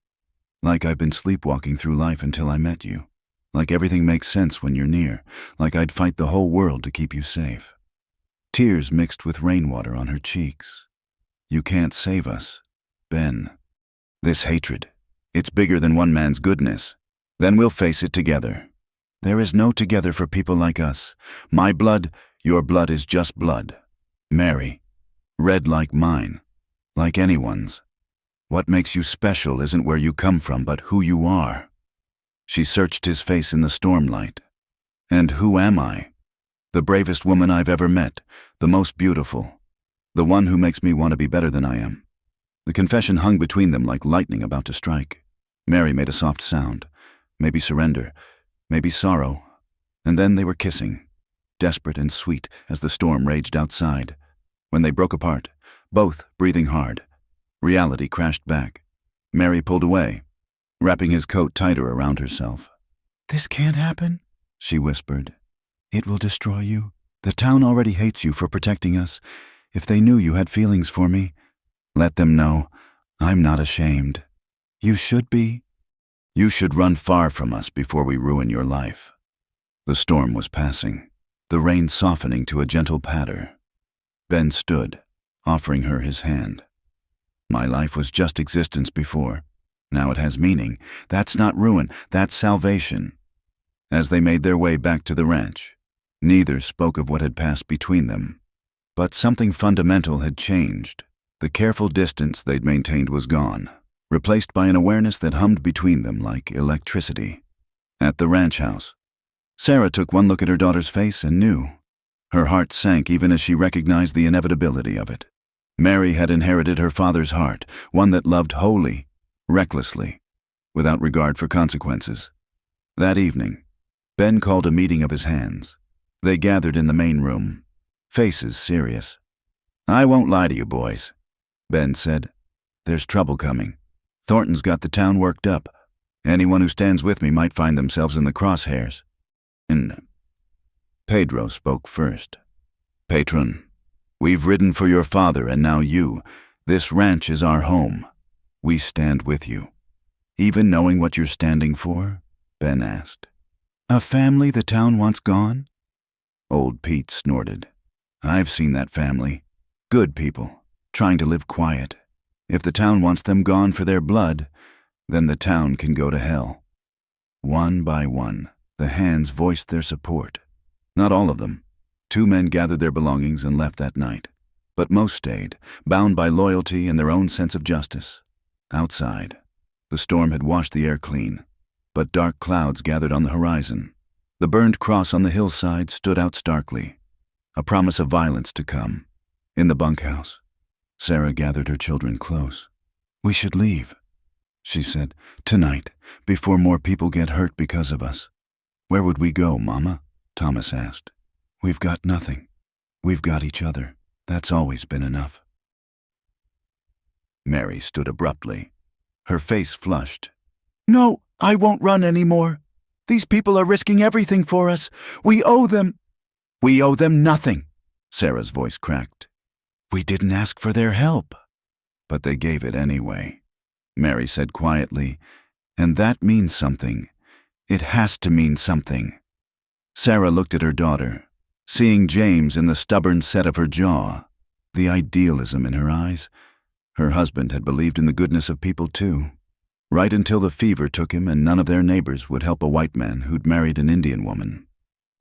Like I've been sleepwalking through life until I met you. Like everything makes sense when you're near. Like I'd fight the whole world to keep you safe. Tears mixed with rainwater on her cheeks. You can't save us, Ben. This hatred, it's bigger than one man's goodness. Then we'll face it together. There is no together for people like us. My blood, your blood is just blood. Mary, red like mine, like anyone's. What makes you special isn't where you come from, but who you are. She searched his face in the stormlight. And who am I? The bravest woman I've ever met, the most beautiful, the one who makes me want to be better than I am. The confession hung between them like lightning about to strike. Mary made a soft sound, maybe surrender, maybe sorrow, and then they were kissing, desperate and sweet as the storm raged outside. When they broke apart, both breathing hard, reality crashed back. Mary pulled away, wrapping his coat tighter around herself. This can't happen, she whispered. It will destroy you. The town already hates you for protecting us. If they knew you had feelings for me, let them know. I'm not ashamed. You should be. You should run far from us before we ruin your life. The storm was passing, the rain softening to a gentle patter. Ben stood, offering her his hand. My life was just existence before. Now it has meaning. That's not ruin, that's salvation. As they made their way back to the ranch, neither spoke of what had passed between them. But something fundamental had changed. The careful distance they'd maintained was gone, replaced by an awareness that hummed between them like electricity. At the ranch house, Sarah took one look at her daughter's face and knew. Her heart sank even as she recognized the inevitability of it. Mary had inherited her father's heart, one that loved wholly, recklessly, without regard for consequences. That evening, Ben called a meeting of his hands. They gathered in the main room, faces serious. I won't lie to you, boys, Ben said. There's trouble coming. Thornton's got the town worked up. Anyone who stands with me might find themselves in the crosshairs. And Pedro spoke first. Patron, we've ridden for your father and now you. This ranch is our home. We stand with you. Even knowing what you're standing for? Ben asked. A family the town wants gone? Old Pete snorted. I've seen that family. Good people, trying to live quiet. If the town wants them gone for their blood, then the town can go to hell. One by one, the hands voiced their support. Not all of them. 2 men gathered their belongings and left that night. But most stayed, bound by loyalty and their own sense of justice. Outside, the storm had washed the air clean, but dark clouds gathered on the horizon. The burned cross on the hillside stood out starkly, a promise of violence to come. In the bunkhouse, Sarah gathered her children close. We should leave, she said, tonight, before more people get hurt because of us. Where would we go, Mama? Thomas asked. We've got nothing. We've got each other. That's always been enough. Mary stood abruptly, her face flushed. No, I won't run anymore. These people are risking everything for us. We owe them. We owe them nothing, Sarah's voice cracked. We didn't ask for their help. But they gave it anyway, Mary said quietly, and that means something. It has to mean something. Sarah looked at her daughter, seeing James in the stubborn set of her jaw, the idealism in her eyes. Her husband had believed in the goodness of people too, right until the fever took him and none of their neighbors would help a white man who'd married an Indian woman.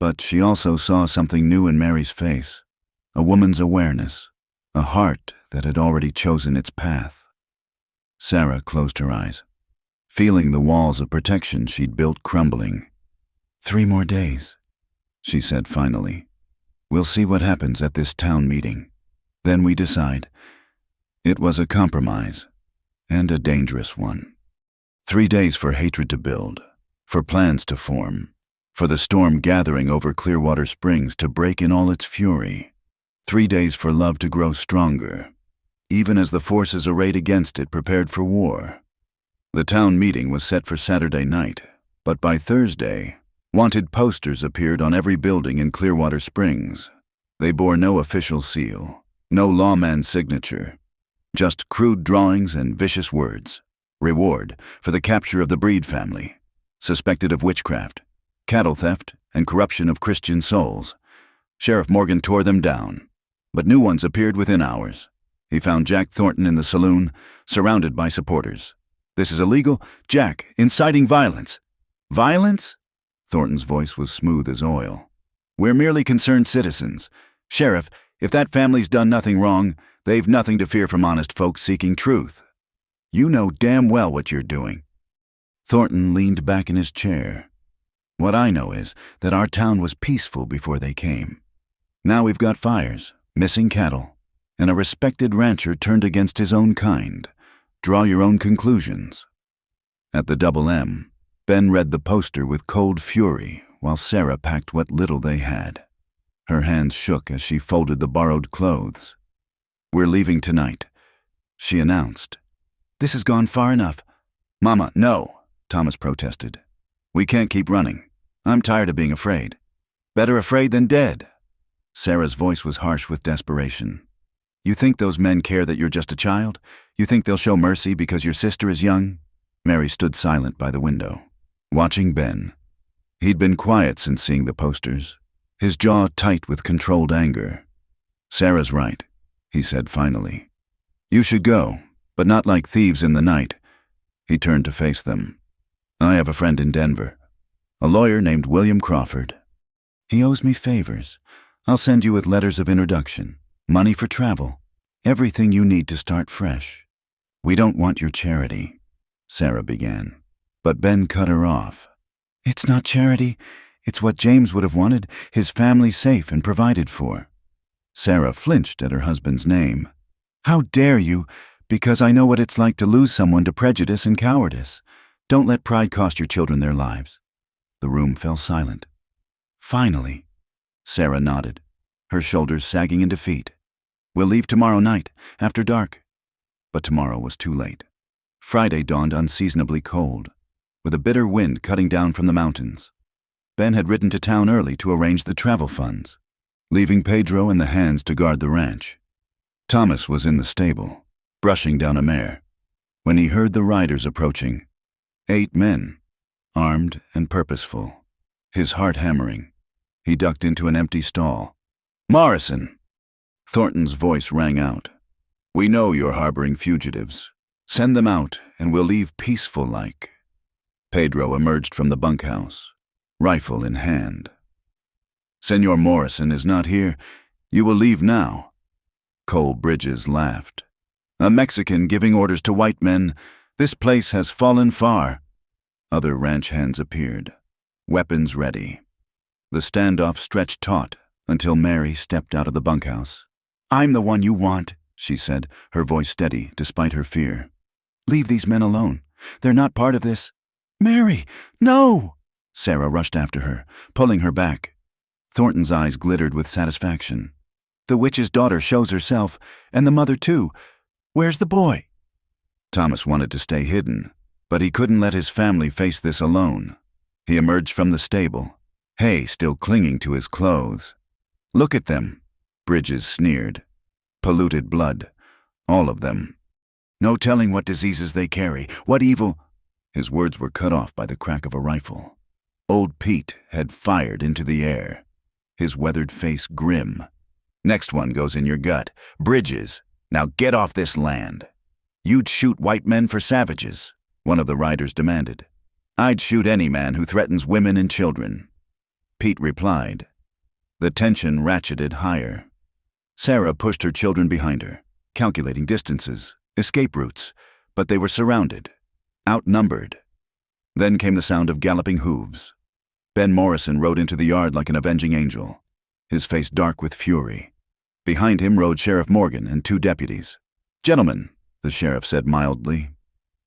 But she also saw something new in Mary's face, a woman's awareness, a heart that had already chosen its path. Sarah closed her eyes, feeling the walls of protection she'd built crumbling. 3 more days, she said finally. We'll see what happens at this town meeting. Then we decide. It was a compromise, and a dangerous one. 3 days for hatred to build, for plans to form, for the storm gathering over Clearwater Springs to break in all its fury. 3 days for love to grow stronger, even as the forces arrayed against it prepared for war. The town meeting was set for Saturday night, but by Thursday, wanted posters appeared on every building in Clearwater Springs. They bore no official seal, no lawman's signature, just crude drawings and vicious words. Reward for the capture of the Breed family, suspected of witchcraft, cattle theft, and corruption of Christian souls. Sheriff Morgan tore them down, but new ones appeared within hours. He found Jack Thornton in the saloon, surrounded by supporters. This is illegal. Jack, inciting violence. Violence? Thornton's voice was smooth as oil. We're merely concerned citizens. Sheriff, if that family's done nothing wrong, they've nothing to fear from honest folks seeking truth. You know damn well what you're doing. Thornton leaned back in his chair. What I know is that our town was peaceful before they came. Now we've got fires, missing cattle, and a respected rancher turned against his own kind. Draw your own conclusions. At the Double M, Ben read the poster with cold fury while Sarah packed what little they had. Her hands shook as she folded the borrowed clothes. We're leaving tonight, she announced. This has gone far enough. Mama, no, Thomas protested. We can't keep running. I'm tired of being afraid. Better afraid than dead. Sarah's voice was harsh with desperation. You think those men care that you're just a child? You think they'll show mercy because your sister is young? Mary stood silent by the window, watching Ben. He'd been quiet since seeing the posters, his jaw tight with controlled anger. Sarah's right, he said finally. You should go, but not like thieves in the night. He turned to face them. I have a friend in Denver, a lawyer named William Crawford. He owes me favors. I'll send you with letters of introduction, money for travel, everything you need to start fresh. We don't want your charity, Sarah began, but Ben cut her off. It's not charity. It's what James would have wanted, his family safe and provided for. Sarah flinched at her husband's name. How dare you, because I know what it's like to lose someone to prejudice and cowardice. Don't let pride cost your children their lives. The room fell silent. Finally, Sarah nodded, her shoulders sagging in defeat. We'll leave tomorrow night, after dark. But tomorrow was too late. Friday dawned unseasonably cold, with a bitter wind cutting down from the mountains. Ben had ridden to town early to arrange the travel funds, leaving Pedro and the hands to guard the ranch. Thomas was in the stable, brushing down a mare, when he heard the riders approaching. 8 men, armed and purposeful, his heart hammering. He ducked into an empty stall. "Morrison!" Thornton's voice rang out. "We know you're harboring fugitives. Send them out, and we'll leave peaceful-like." Pedro emerged from the bunkhouse, rifle in hand. "Senor Morrison is not here. You will leave now." Cole Bridges laughed. "A Mexican giving orders to white men. This place has fallen far." Other ranch hands appeared, weapons ready. The standoff stretched taut until Mary stepped out of the bunkhouse. "I'm the one you want," she said, her voice steady despite her fear. "Leave these men alone. They're not part of this." "Mary, no!" Sarah rushed after her, pulling her back. Thornton's eyes glittered with satisfaction. "The witch's daughter shows herself, and the mother too. Where's the boy?" Thomas wanted to stay hidden, but he couldn't let his family face this alone. He emerged from the stable, hay still clinging to his clothes. "Look at them," Bridges sneered. "Polluted blood, all of them. No telling what diseases they carry, what evil—" His words were cut off by the crack of a rifle. Old Pete had fired into the air, his weathered face grim. "Next one goes in your gut. Bridges, now get off this land." "You'd shoot white men for savages," one of the riders demanded. "I'd shoot any man who threatens women and children," Pete replied. The tension ratcheted higher. Sarah pushed her children behind her, calculating distances, escape routes, but they were surrounded, outnumbered. Then came the sound of galloping hooves. Ben Morrison rode into the yard like an avenging angel, his face dark with fury. Behind him rode Sheriff Morgan and 2 deputies. "Gentlemen," the sheriff said mildly,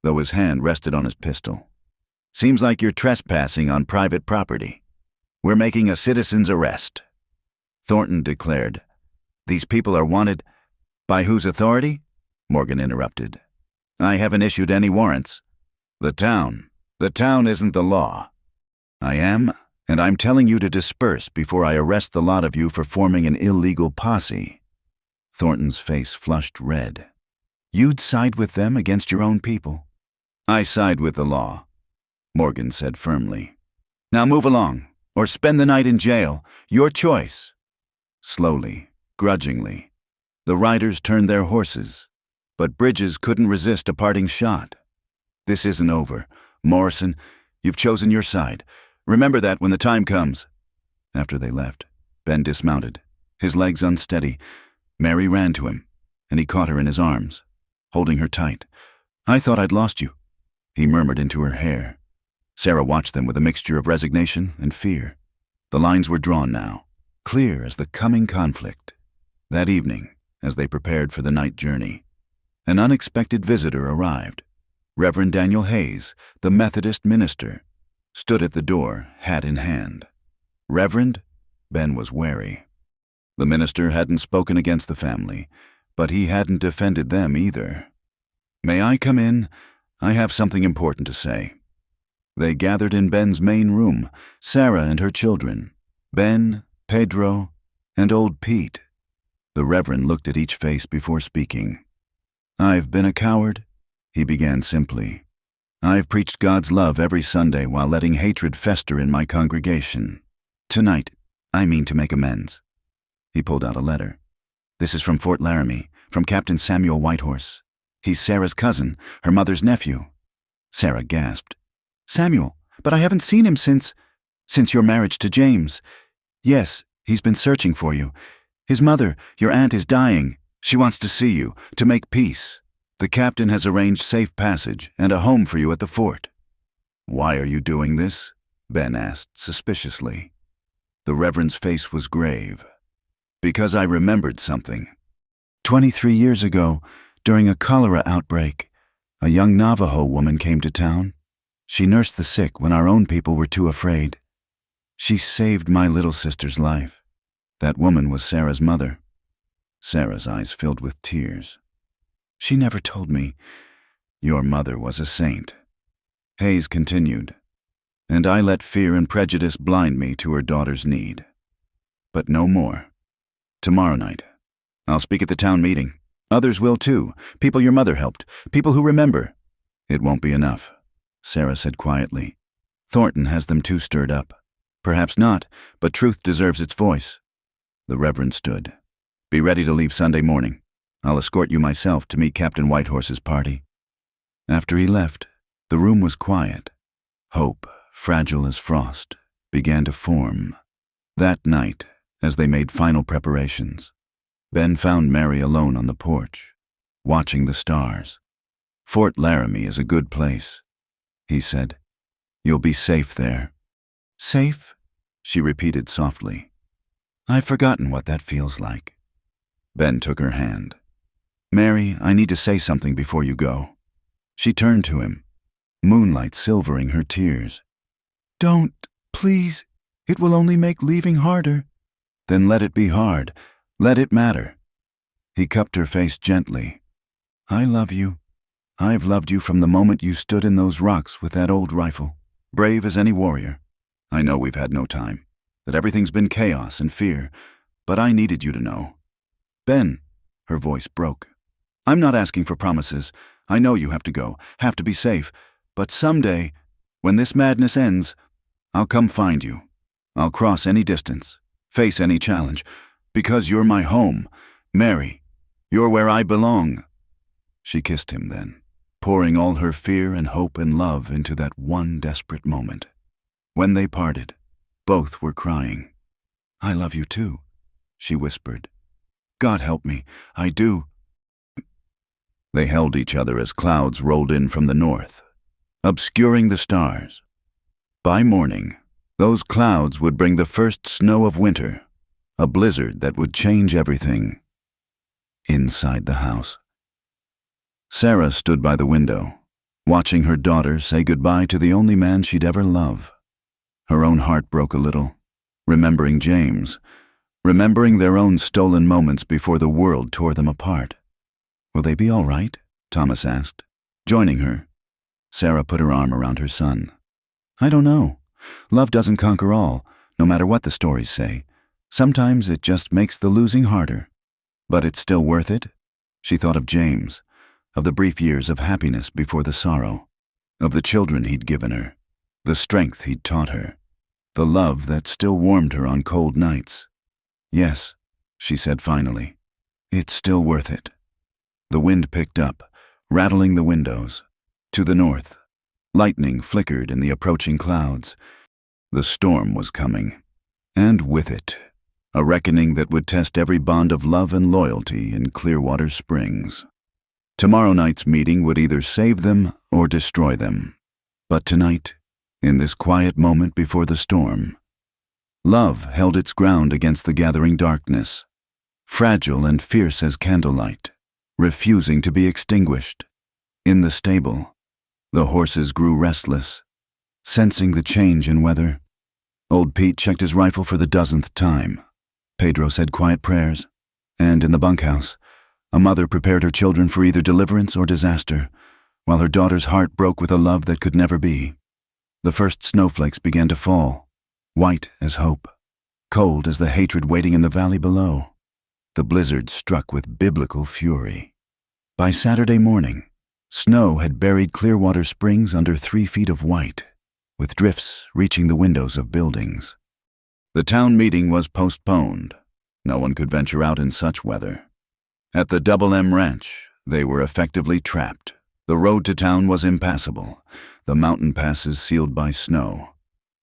though his hand rested on his pistol. "Seems like you're trespassing on private property. We're making a citizen's arrest." Thornton declared. "These people are wanted—" "By whose authority?" Morgan interrupted. "I haven't issued any warrants." The town isn't the law." "I am, and I'm telling you to disperse before I arrest the lot of you for forming an illegal posse." Thornton's face flushed red. "You'd side with them against your own people?" "I side with the law," Morgan said firmly. "Now move along, or spend the night in jail. Your choice." Slowly, grudgingly, the riders turned their horses, but Bridges couldn't resist a parting shot. "This isn't over. Morrison, you've chosen your side. Remember that when the time comes." After they left, Ben dismounted, his legs unsteady. Mary ran to him, and he caught her in his arms, holding her tight. "I thought I'd lost you," he murmured into her hair. Sarah watched them with a mixture of resignation and fear. The lines were drawn now, clear as the coming conflict. That evening, as they prepared for the night journey, an unexpected visitor arrived. Reverend Daniel Hayes, the Methodist minister, stood at the door, hat in hand. "Reverend?" Ben was wary. The minister hadn't spoken against the family, but he hadn't defended them either. "May I come in? I have something important to say." They gathered in Ben's main room, Sarah and her children, Ben, Pedro, and old Pete. The Reverend looked at each face before speaking. "I've been a coward," he began simply. "I've preached God's love every Sunday while letting hatred fester in my congregation. Tonight, I mean to make amends." He pulled out a letter. "This is from Fort Laramie, from Captain Samuel Whitehorse. He's Sarah's cousin, her mother's nephew." Sarah gasped. "Samuel, but I haven't seen him since your marriage to James." "Yes, he's been searching for you. His mother, your aunt, is dying. She wants to see you, to make peace. The captain has arranged safe passage and a home for you at the fort." "Why are you doing this?" Ben asked suspiciously. The Reverend's face was grave. "Because I remembered something. 23 years ago, during a cholera outbreak, a young Navajo woman came to town. She nursed the sick when our own people were too afraid. She saved my little sister's life. That woman was Sarah's mother." Sarah's eyes filled with tears. "She never told me. Your mother was a saint." Hayes continued, "And I let fear and prejudice blind me to her daughter's need. But no more. Tomorrow night, I'll speak at the town meeting. Others will too, people your mother helped, people who remember." "It won't be enough," Sarah said quietly. "Thornton has them too stirred up." "Perhaps not, but truth deserves its voice." The Reverend stood. "Be ready to leave Sunday morning. I'll escort you myself to meet Captain Whitehorse's party." After he left, the room was quiet. Hope, fragile as frost, began to form. That night, as they made final preparations, Ben found Mary alone on the porch, watching the stars. "Fort Laramie is a good place," he said. "You'll be safe there." "Safe?" she repeated softly. "I've forgotten what that feels like." Ben took her hand. "Mary, I need to say something before you go." She turned to him, moonlight silvering her tears. "Don't, please. It will only make leaving harder." "Then let it be hard. Let it matter." He cupped her face gently. "I love you. I've loved you from the moment you stood in those rocks with that old rifle, brave as any warrior. I know we've had no time, that everything's been chaos and fear, but I needed you to know." "Ben," her voice broke. "I'm not asking for promises. I know you have to go, have to be safe, but someday, when this madness ends, I'll come find you. I'll cross any distance, face any challenge, because you're my home. Mary, you're where I belong." She kissed him then, pouring all her fear and hope and love into that one desperate moment. When they parted, both were crying. "I love you too," she whispered. "God help me, I do." They held each other as clouds rolled in from the north, obscuring the stars. By morning, those clouds would bring the first snow of winter, a blizzard that would change everything. Inside the house, Sarah stood by the window, watching her daughter say goodbye to the only man she'd ever love. Her own heart broke a little, remembering James, remembering their own stolen moments before the world tore them apart. "Will they be all right?" Thomas asked, joining her. Sarah put her arm around her son. "I don't know. Love doesn't conquer all, no matter what the stories say. Sometimes it just makes the losing harder. But it's still worth it." She thought of James, of the brief years of happiness before the sorrow, of the children he'd given her, the strength he'd taught her, the love that still warmed her on cold nights. "Yes," she said finally, "it's still worth it." The wind picked up, rattling the windows. To the north, lightning flickered in the approaching clouds. The storm was coming, and with it, a reckoning that would test every bond of love and loyalty in Clearwater Springs. Tomorrow night's meeting would either save them or destroy them. But tonight, in this quiet moment before the storm, love held its ground against the gathering darkness, fragile and fierce as candlelight, refusing to be extinguished. In the stable, the horses grew restless, sensing the change in weather. Old Pete checked his rifle for the 10th time. Pedro said quiet prayers, and in the bunkhouse, a mother prepared her children for either deliverance or disaster, while her daughter's heart broke with a love that could never be. The first snowflakes began to fall, white as hope, cold as the hatred waiting in the valley below. The blizzard struck with biblical fury. By Saturday morning, snow had buried Clearwater Springs under 3 feet of white, with drifts reaching the windows of buildings. The town meeting was postponed. No one could venture out in such weather. At the Double M Ranch, they were effectively trapped. The road to town was impassable, the mountain passes sealed by snow.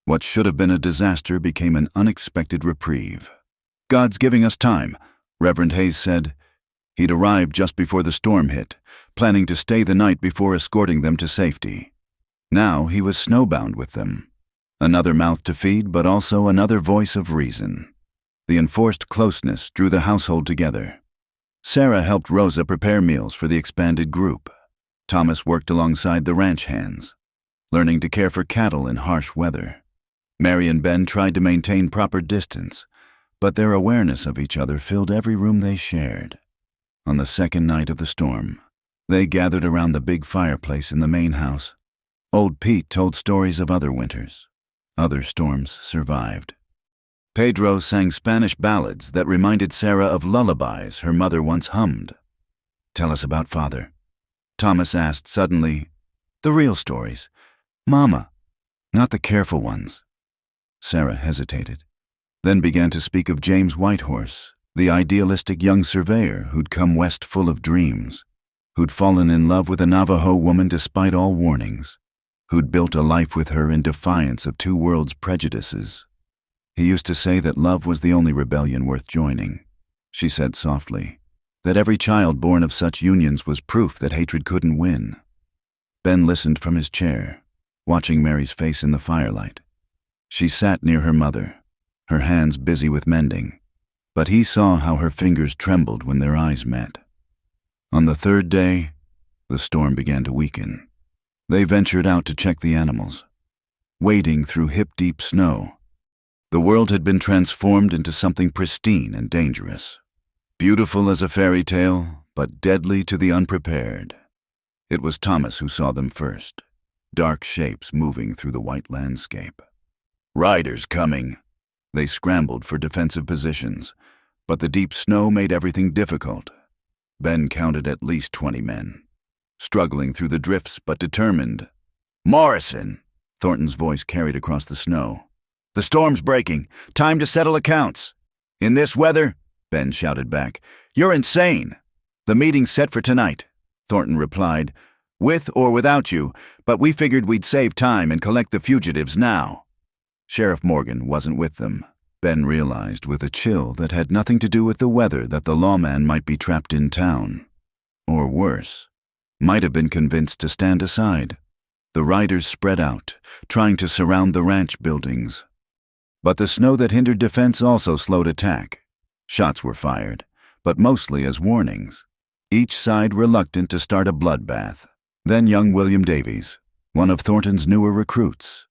What should have been a disaster became an unexpected reprieve. "God's giving us time," Reverend Hayes said. He'd arrived just before the storm hit, planning to stay the night before escorting them to safety. Now he was snowbound with them. Another mouth to feed, but also another voice of reason. The enforced closeness drew the household together. Sarah helped Rosa prepare meals for the expanded group. Thomas worked alongside the ranch hands, learning to care for cattle in harsh weather. Mary and Ben tried to maintain proper distance, but their awareness of each other filled every room they shared. On the second night of the storm, they gathered around the big fireplace in the main house. Old Pete told stories of other winters. Other storms survived. Pedro sang Spanish ballads that reminded Sarah of lullabies her mother once hummed. "Tell us about Father," Thomas asked suddenly. "The real stories. Mama, not the careful ones." Sarah hesitated, then began to speak of James Whitehorse, the idealistic young surveyor who'd come west full of dreams, who'd fallen in love with a Navajo woman despite all warnings, who'd built a life with her in defiance of two worlds' prejudices. "He used to say that love was the only rebellion worth joining," she said softly, "that every child born of such unions was proof that hatred couldn't win." Ben listened from his chair, watching Mary's face in the firelight. She sat near her mother, her hands busy with mending, but he saw how her fingers trembled when their eyes met. On the third day, the storm began to weaken. They ventured out to check the animals. Wading through hip-deep snow, the world had been transformed into something pristine and dangerous. Beautiful as a fairy tale, but deadly to the unprepared. It was Thomas who saw them first, dark shapes moving through the white landscape. "Riders coming!" They scrambled for defensive positions, but the deep snow made everything difficult. Ben counted at least 20 men, struggling through the drifts but determined. "Morrison!" Thornton's voice carried across the snow. "The storm's breaking. Time to settle accounts." "In this weather?" Ben shouted back. "You're insane." "The meeting's set for tonight," Thornton replied. "With or without you, but we figured we'd save time and collect the fugitives now." Sheriff Morgan wasn't with them. Ben realized with a chill that had nothing to do with the weather that the lawman might be trapped in town. Or worse, might have been convinced to stand aside. The riders spread out, trying to surround the ranch buildings. But the snow that hindered defense also slowed attack. Shots were fired, but mostly as warnings, each side reluctant to start a bloodbath. Then young William Davies, one of Thornton's newer recruits,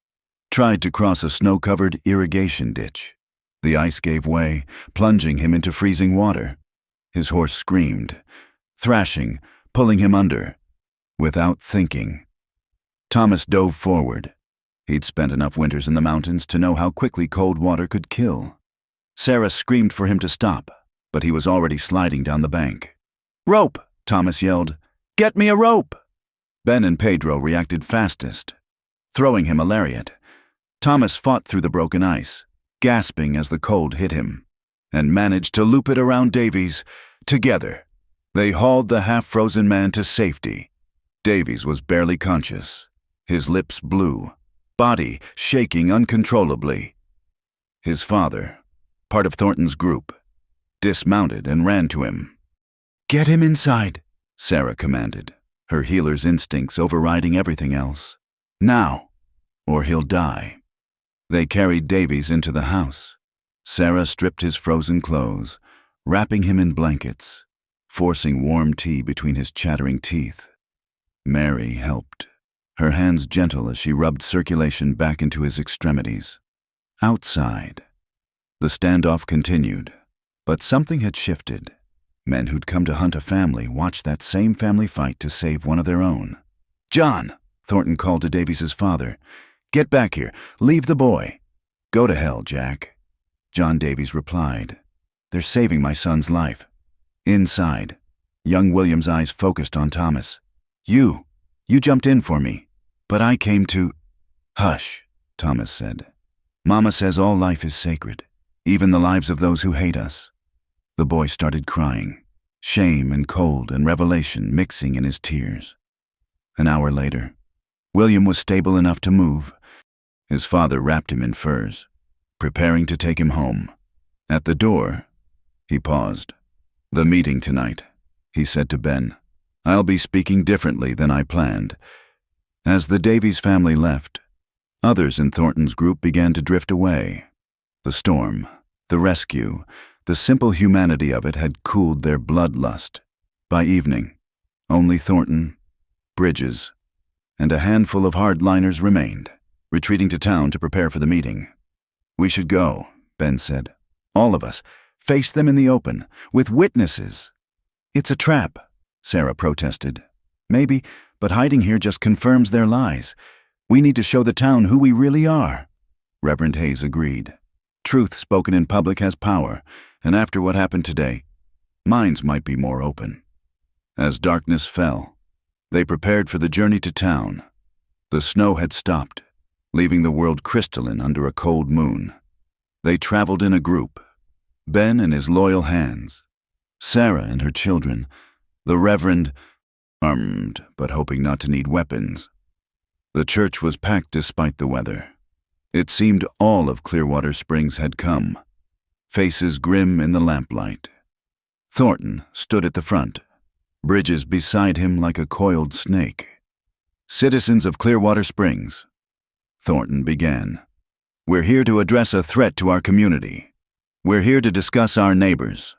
tried to cross a snow-covered irrigation ditch. The ice gave way, plunging him into freezing water. His horse screamed, thrashing, pulling him under. Without thinking, Thomas dove forward. He'd spent enough winters in the mountains to know how quickly cold water could kill. Sarah screamed for him to stop, but he was already sliding down the bank. "Rope!" Thomas yelled. "Get me a rope!" Ben and Pedro reacted fastest, throwing him a lariat. Thomas fought through the broken ice, gasping as the cold hit him, and managed to loop it around Davies. Together, they hauled the half-frozen man to safety. Davies was barely conscious, his lips blue, body shaking uncontrollably. His father, part of Thornton's group, dismounted and ran to him. "Get him inside," Sarah commanded, her healer's instincts overriding everything else. "Now, or he'll die." They carried Davies into the house. Sarah stripped his frozen clothes, wrapping him in blankets, forcing warm tea between his chattering teeth. Mary helped, her hands gentle as she rubbed circulation back into his extremities. Outside, the standoff continued, but something had shifted. Men who'd come to hunt a family watched that same family fight to save one of their own. "John," Thornton called to Davies' father, "get back here. Leave the boy." "Go to hell, Jack," John Davies replied. "They're saving my son's life." Inside, young William's eyes focused on Thomas. You jumped in for me, but I came to—" "Hush," Thomas said. "Mama says all life is sacred, even the lives of those who hate us." The boy started crying, shame and cold and revelation mixing in his tears. An hour later, William was stable enough to move. His father wrapped him in furs, preparing to take him home. At the door, he paused. "The meeting tonight," he said to Ben. "I'll be speaking differently than I planned." As the Davies family left, others in Thornton's group began to drift away. The storm, the rescue, the simple humanity of it had cooled their bloodlust. By evening, only Thornton, Bridges, and a handful of hardliners remained, retreating to town to prepare for the meeting. "We should go," Ben said. All of us. Face them in the open, with witnesses. It's a trap, Sarah protested. Maybe, but hiding here just confirms their lies. We need to show the town who we really are. Reverend Hayes agreed. Truth spoken in public has power, and after what happened today, minds might be more open. As darkness fell, they prepared for the journey to town. The snow had stopped, leaving the world crystalline under a cold moon. They traveled in a group, Ben and his loyal hands, Sarah and her children, the Reverend, armed but hoping not to need weapons. The church was packed despite the weather. It seemed all of Clearwater Springs had come, faces grim in the lamplight. Thornton stood at the front, Bridges beside him like a coiled snake. Citizens of Clearwater Springs, Thornton began. We're here to address a threat to our community. We're here to discuss our neighbors.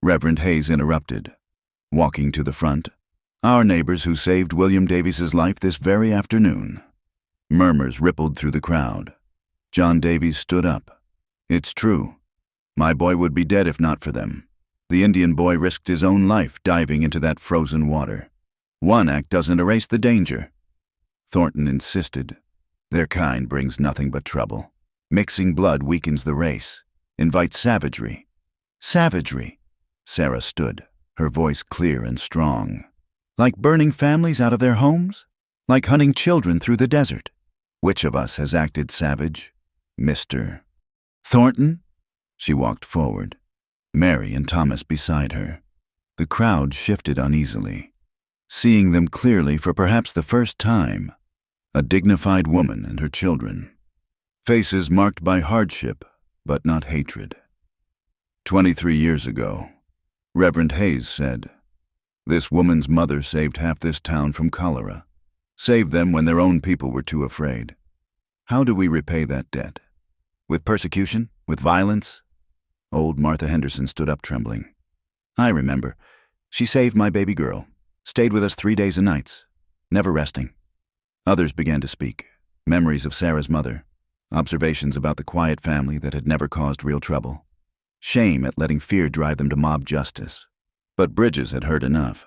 Reverend Hayes interrupted, walking to the front. Our neighbors who saved William Davies's life this very afternoon. Murmurs rippled through the crowd. John Davies stood up. It's true. My boy would be dead if not for them. The Indian boy risked his own life diving into that frozen water. One act doesn't erase the danger. Thornton insisted. Their kind brings nothing but trouble. Mixing blood weakens the race, invites savagery. Savagery. Sarah stood, her voice clear and strong. Like burning families out of their homes? Like hunting children through the desert? Which of us has acted savage? Mr. Thornton? She walked forward, Mary and Thomas beside her. The crowd shifted uneasily, seeing them clearly for perhaps the first time, a dignified woman and her children. Faces marked by hardship, but not hatred. 23 years ago, Reverend Hayes said, this woman's mother saved half this town from cholera, saved them when their own people were too afraid. How do we repay that debt? With persecution? With violence? Old Martha Henderson stood up trembling. I remember. She saved my baby girl, stayed with us 3 days and nights, never resting. Others began to speak, memories of Sarah's mother, observations about the quiet family that had never caused real trouble, shame at letting fear drive them to mob justice. But Bridges had heard enough.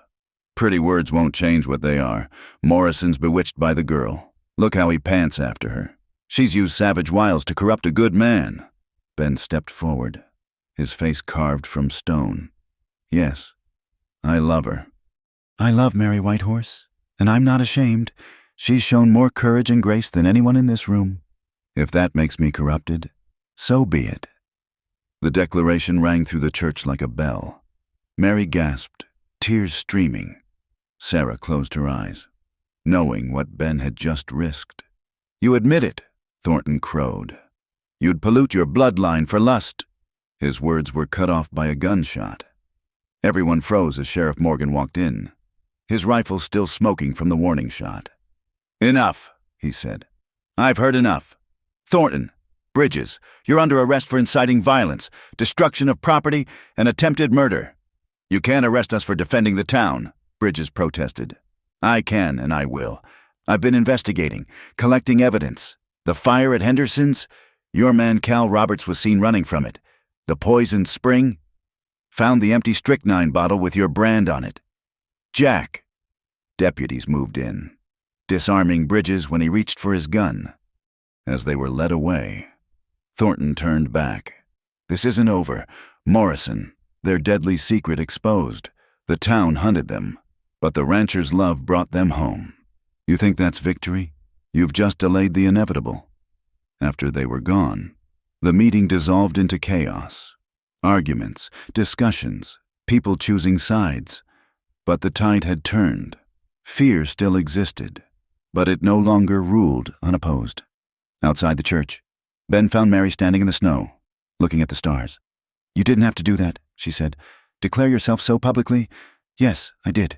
Pretty words won't change what they are. Morrison's bewitched by the girl. Look how he pants after her. She's used savage wiles to corrupt a good man. Ben stepped forward, his face carved from stone. Yes, I love her. I love Mary Whitehorse, and I'm not ashamed. She's shown more courage and grace than anyone in this room. If that makes me corrupted, so be it. The declaration rang through the church like a bell. Mary gasped, tears streaming. Sarah closed her eyes, knowing what Ben had just risked. You admit it, Thornton crowed. You'd pollute your bloodline for lust. His words were cut off by a gunshot. Everyone froze as Sheriff Morgan walked in, his rifle still smoking from the warning shot. Enough, he said. I've heard enough. Thornton, Bridges, you're under arrest for inciting violence, destruction of property, and attempted murder. You can't arrest us for defending the town, Bridges protested. I can and I will. I've been investigating, collecting evidence. The fire at Henderson's? Your man Cal Roberts was seen running from it. The poisoned spring? Found the empty strychnine bottle with your brand on it. Jack. Deputies moved in, disarming Bridges when he reached for his gun. As they were led away, Thornton turned back. This isn't over. Morrison, their deadly secret exposed. The town hunted them, but the rancher's love brought them home. You think that's victory? You've just delayed the inevitable. After they were gone, the meeting dissolved into chaos. Arguments, discussions, people choosing sides. But the tide had turned. Fear still existed, but it no longer ruled unopposed. Outside the church, Ben found Mary standing in the snow, looking at the stars. You didn't have to do that, she said. Declare yourself so publicly? Yes, I did.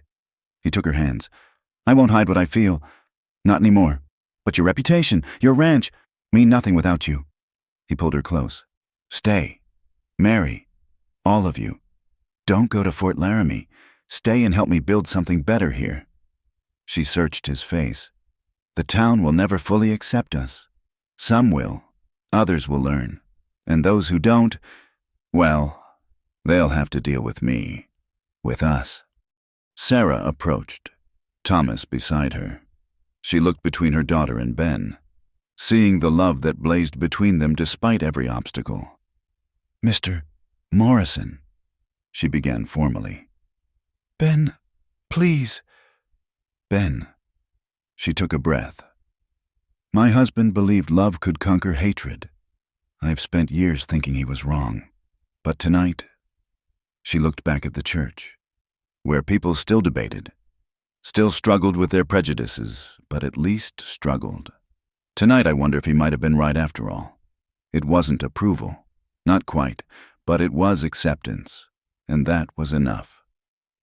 He took her hands. I won't hide what I feel. Not anymore. But your reputation, your ranch, mean nothing without you. He pulled her close. Stay. Mary. All of you. Don't go to Fort Laramie. Stay and help me build something better here. She searched his face. The town will never fully accept us. Some will. Others will learn. And those who don't, Well, they'll have to deal with me. With us. Sarah approached, Thomas beside her. She looked between her daughter and Ben, seeing the love that blazed between them despite every obstacle. "Mr. Morrison," she began formally. "Ben, please." "Ben." She took a breath. "My husband believed love could conquer hatred. I've spent years thinking he was wrong. But tonight," she looked back at the church, where people still debated, still struggled with their prejudices, but at least struggled. "Tonight I wonder if he might have been right after all. It wasn't approval, not quite, but it was acceptance, and that was enough."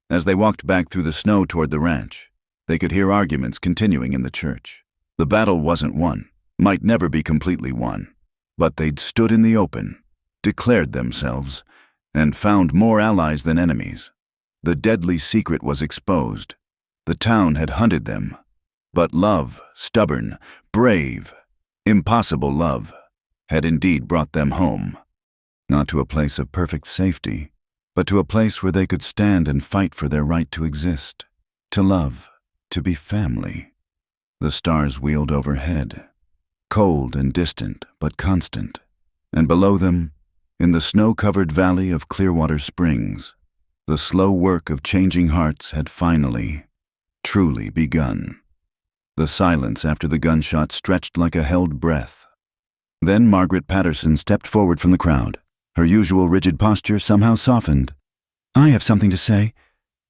As they walked back through the snow toward the ranch, they could hear arguments continuing in the church. The battle wasn't won, might never be completely won, but they'd stood in the open, declared themselves, and found more allies than enemies. The deadly secret was exposed. The town had hunted them. But love, stubborn, brave, impossible love, had indeed brought them home. Not to a place of perfect safety, but to a place where they could stand and fight for their right to exist, to love, to be family. The stars wheeled overhead, cold and distant, but constant, and below them, in the snow-covered valley of Clearwater Springs, the slow work of changing hearts had finally, truly begun. The silence after the gunshot stretched like a held breath. Then Margaret Patterson stepped forward from the crowd, her usual rigid posture somehow softened. "I have something to say,"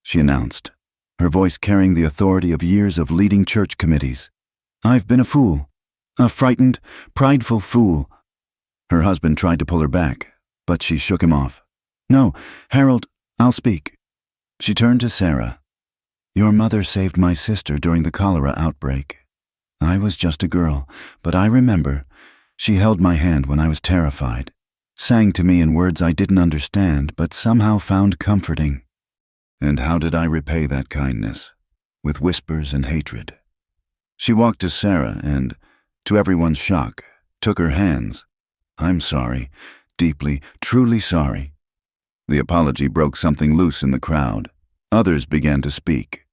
she announced, her voice carrying the authority of years of leading church committees. "I've been a fool, a frightened, prideful fool." Her husband tried to pull her back, but she shook him off. "No, Harold, I'll speak." She turned to Sarah. "Your mother saved my sister during the cholera outbreak. I was just a girl, but I remember. She held my hand when I was terrified, sang to me in words I didn't understand, but somehow found comforting. And how did I repay that kindness? With whispers and hatred." She walked to Sarah and, to everyone's shock, took her hands. "I'm sorry, deeply, truly sorry." The apology broke something loose in the crowd. Others began to speak.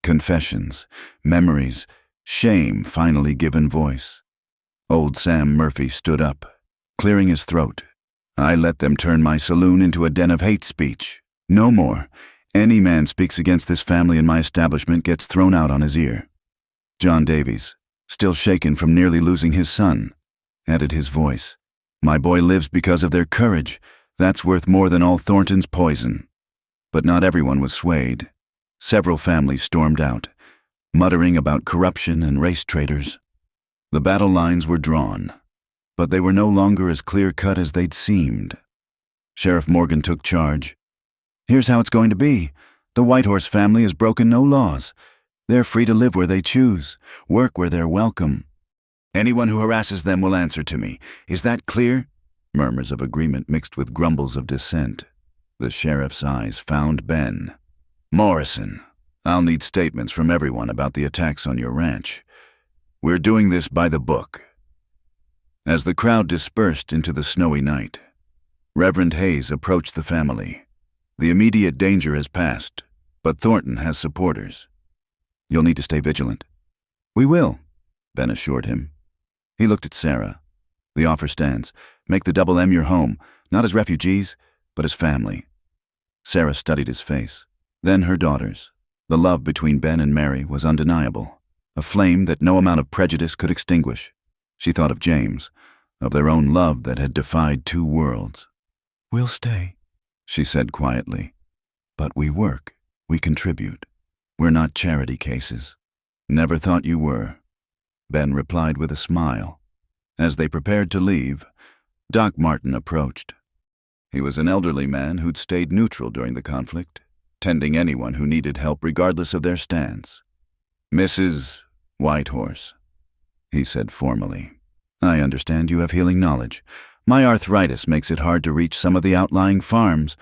Confessions, memories, shame finally given voice. Old Sam Murphy stood up, clearing his throat. "I let them turn my saloon into a den of hate speech. No more. Any man speaks against this family in my establishment gets thrown out on his ear." John Davies, still shaken from nearly losing his son, added his voice. "My boy lives because of their courage. That's worth more than all Thornton's poison." But not everyone was swayed. Several families stormed out, muttering about corruption and race traitors. The battle lines were drawn, but they were no longer as clear-cut as they'd seemed. Sheriff Morgan took charge. "Here's how it's going to be. The Whitehorse family has broken no laws. They're free to live where they choose, work where they're welcome. Anyone who harasses them will answer to me. Is that clear?" Murmurs of agreement mixed with grumbles of dissent. The sheriff's eyes found Ben. "Morrison, I'll need statements from everyone about the attacks on your ranch. We're doing this by the book." As the crowd dispersed into the snowy night, Reverend Hayes approached the family. "The immediate danger has passed, but Thornton has supporters. You'll need to stay vigilant." "We will," Ben assured him. He looked at Sarah. "The offer stands. Make the Double M your home, not as refugees, but as family." Sarah studied his face, then her daughter's. The love between Ben and Mary was undeniable, a flame that no amount of prejudice could extinguish. She thought of James, of their own love that had defied two worlds. "We'll stay," she said quietly. "But we work, we contribute. We're not charity cases." "Never thought you were," Ben replied with a smile. As they prepared to leave, Doc Martin approached. He was an elderly man who'd stayed neutral during the conflict, tending anyone who needed help regardless of their stance. "Mrs. Whitehorse," he said formally, "I understand you have healing knowledge. My arthritis makes it hard to reach some of the outlying farms.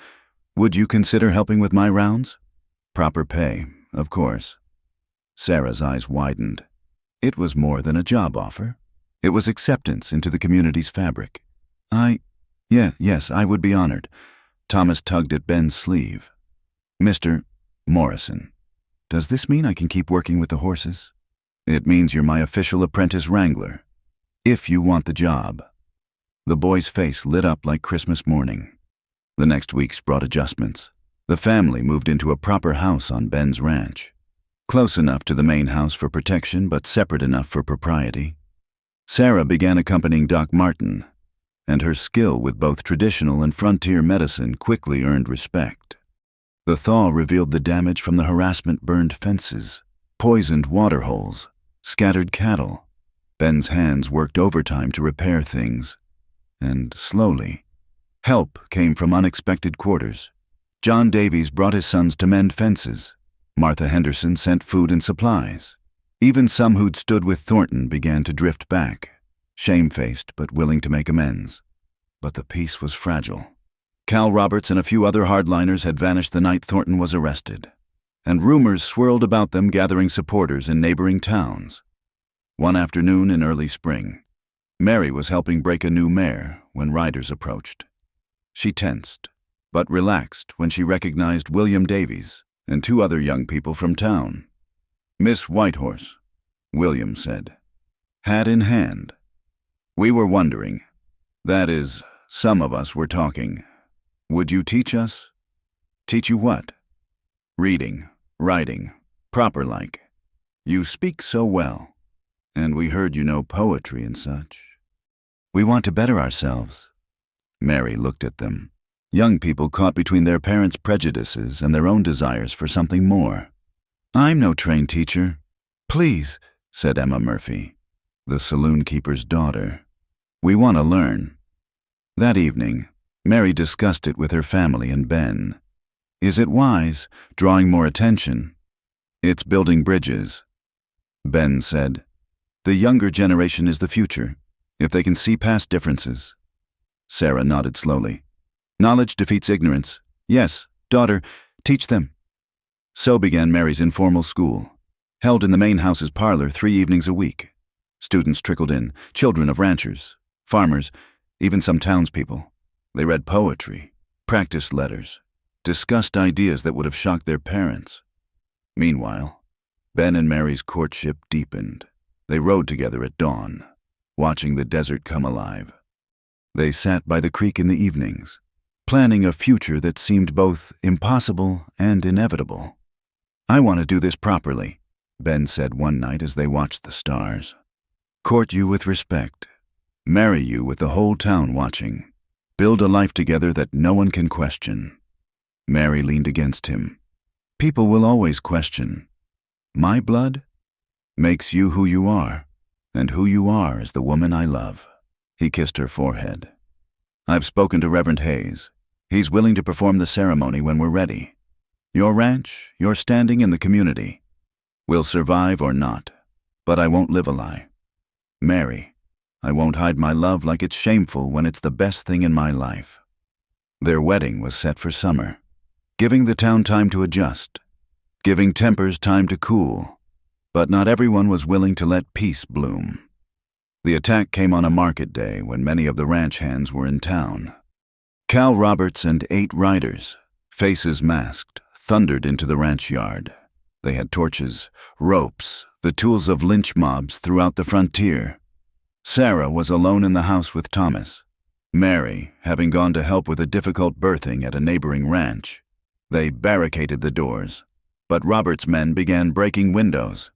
Would you consider helping with my rounds? Proper pay, of course." Sarah's eyes widened. It was more than a job offer. It was acceptance into the community's fabric. Yes, I would be honored. Thomas tugged at Ben's sleeve. "Mr. Morrison, does this mean I can keep working with the horses?" "It means you're my official apprentice wrangler, if you want the job." The boy's face lit up like Christmas morning. The next weeks brought adjustments. The family moved into a proper house on Ben's ranch, close enough to the main house for protection but separate enough for propriety. Sarah began accompanying Doc Martin, and her skill with both traditional and frontier medicine quickly earned respect. The thaw revealed the damage from the harassment-burned fences, poisoned water holes, scattered cattle. Ben's hands worked overtime to repair things, and slowly, help came from unexpected quarters. John Davies brought his sons to mend fences. Martha Henderson sent food and supplies. Even some who'd stood with Thornton began to drift back, shamefaced but willing to make amends. But the peace was fragile. Cal Roberts and a few other hardliners had vanished the night Thornton was arrested, and rumors swirled about them gathering supporters in neighboring towns. One afternoon in early spring, Mary was helping break a new mare when riders approached. She tensed, but relaxed when she recognized William Davies and two other young people from town. "Miss Whitehorse," William said, hat in hand. "We were wondering, that is, some of us were talking. Would you teach us?" "Teach you what?" "Reading, writing, proper like. You speak so well, and we heard you know poetry and such." "We want to better ourselves." Mary looked at them, young people caught between their parents' prejudices and their own desires for something more. "I'm no trained teacher." "Please," said Emma Murphy, the saloon keeper's daughter. "We want to learn." That evening, Mary discussed it with her family and Ben. "Is it wise, drawing more attention?" "It's building bridges." Ben said, "The younger generation is the future, if they can see past differences." Sarah nodded slowly. "Knowledge defeats ignorance. Yes, daughter, teach them." So began Mary's informal school, held in the main house's parlor 3 evenings a week. Students trickled in, children of ranchers, farmers, even some townspeople. They read poetry, practiced letters, discussed ideas that would have shocked their parents. Meanwhile, Ben and Mary's courtship deepened. They rode together at dawn, watching the desert come alive. They sat by the creek in the evenings, planning a future that seemed both impossible and inevitable. "I want to do this properly," Ben said one night as they watched the stars. "Court you with respect, marry you with the whole town watching, build a life together that no one can question." Mary leaned against him. "People will always question. My blood makes you who you are, and who you are is the woman I love." He kissed her forehead. "I've spoken to Reverend Hayes. He's willing to perform the ceremony when we're ready. Your ranch, your standing in the community. We'll survive or not, but I won't live a lie. Mary, I won't hide my love like it's shameful when it's the best thing in my life." Their wedding was set for summer, giving the town time to adjust, giving tempers time to cool, but not everyone was willing to let peace bloom. The attack came on a market day when many of the ranch hands were in town. Cal Roberts and 8 riders, faces masked, thundered into the ranch yard. They had torches, ropes, the tools of lynch mobs throughout the frontier. Sarah was alone in the house with Thomas, Mary having gone to help with a difficult birthing at a neighboring ranch. They barricaded the doors, but Roberts' men began breaking windows.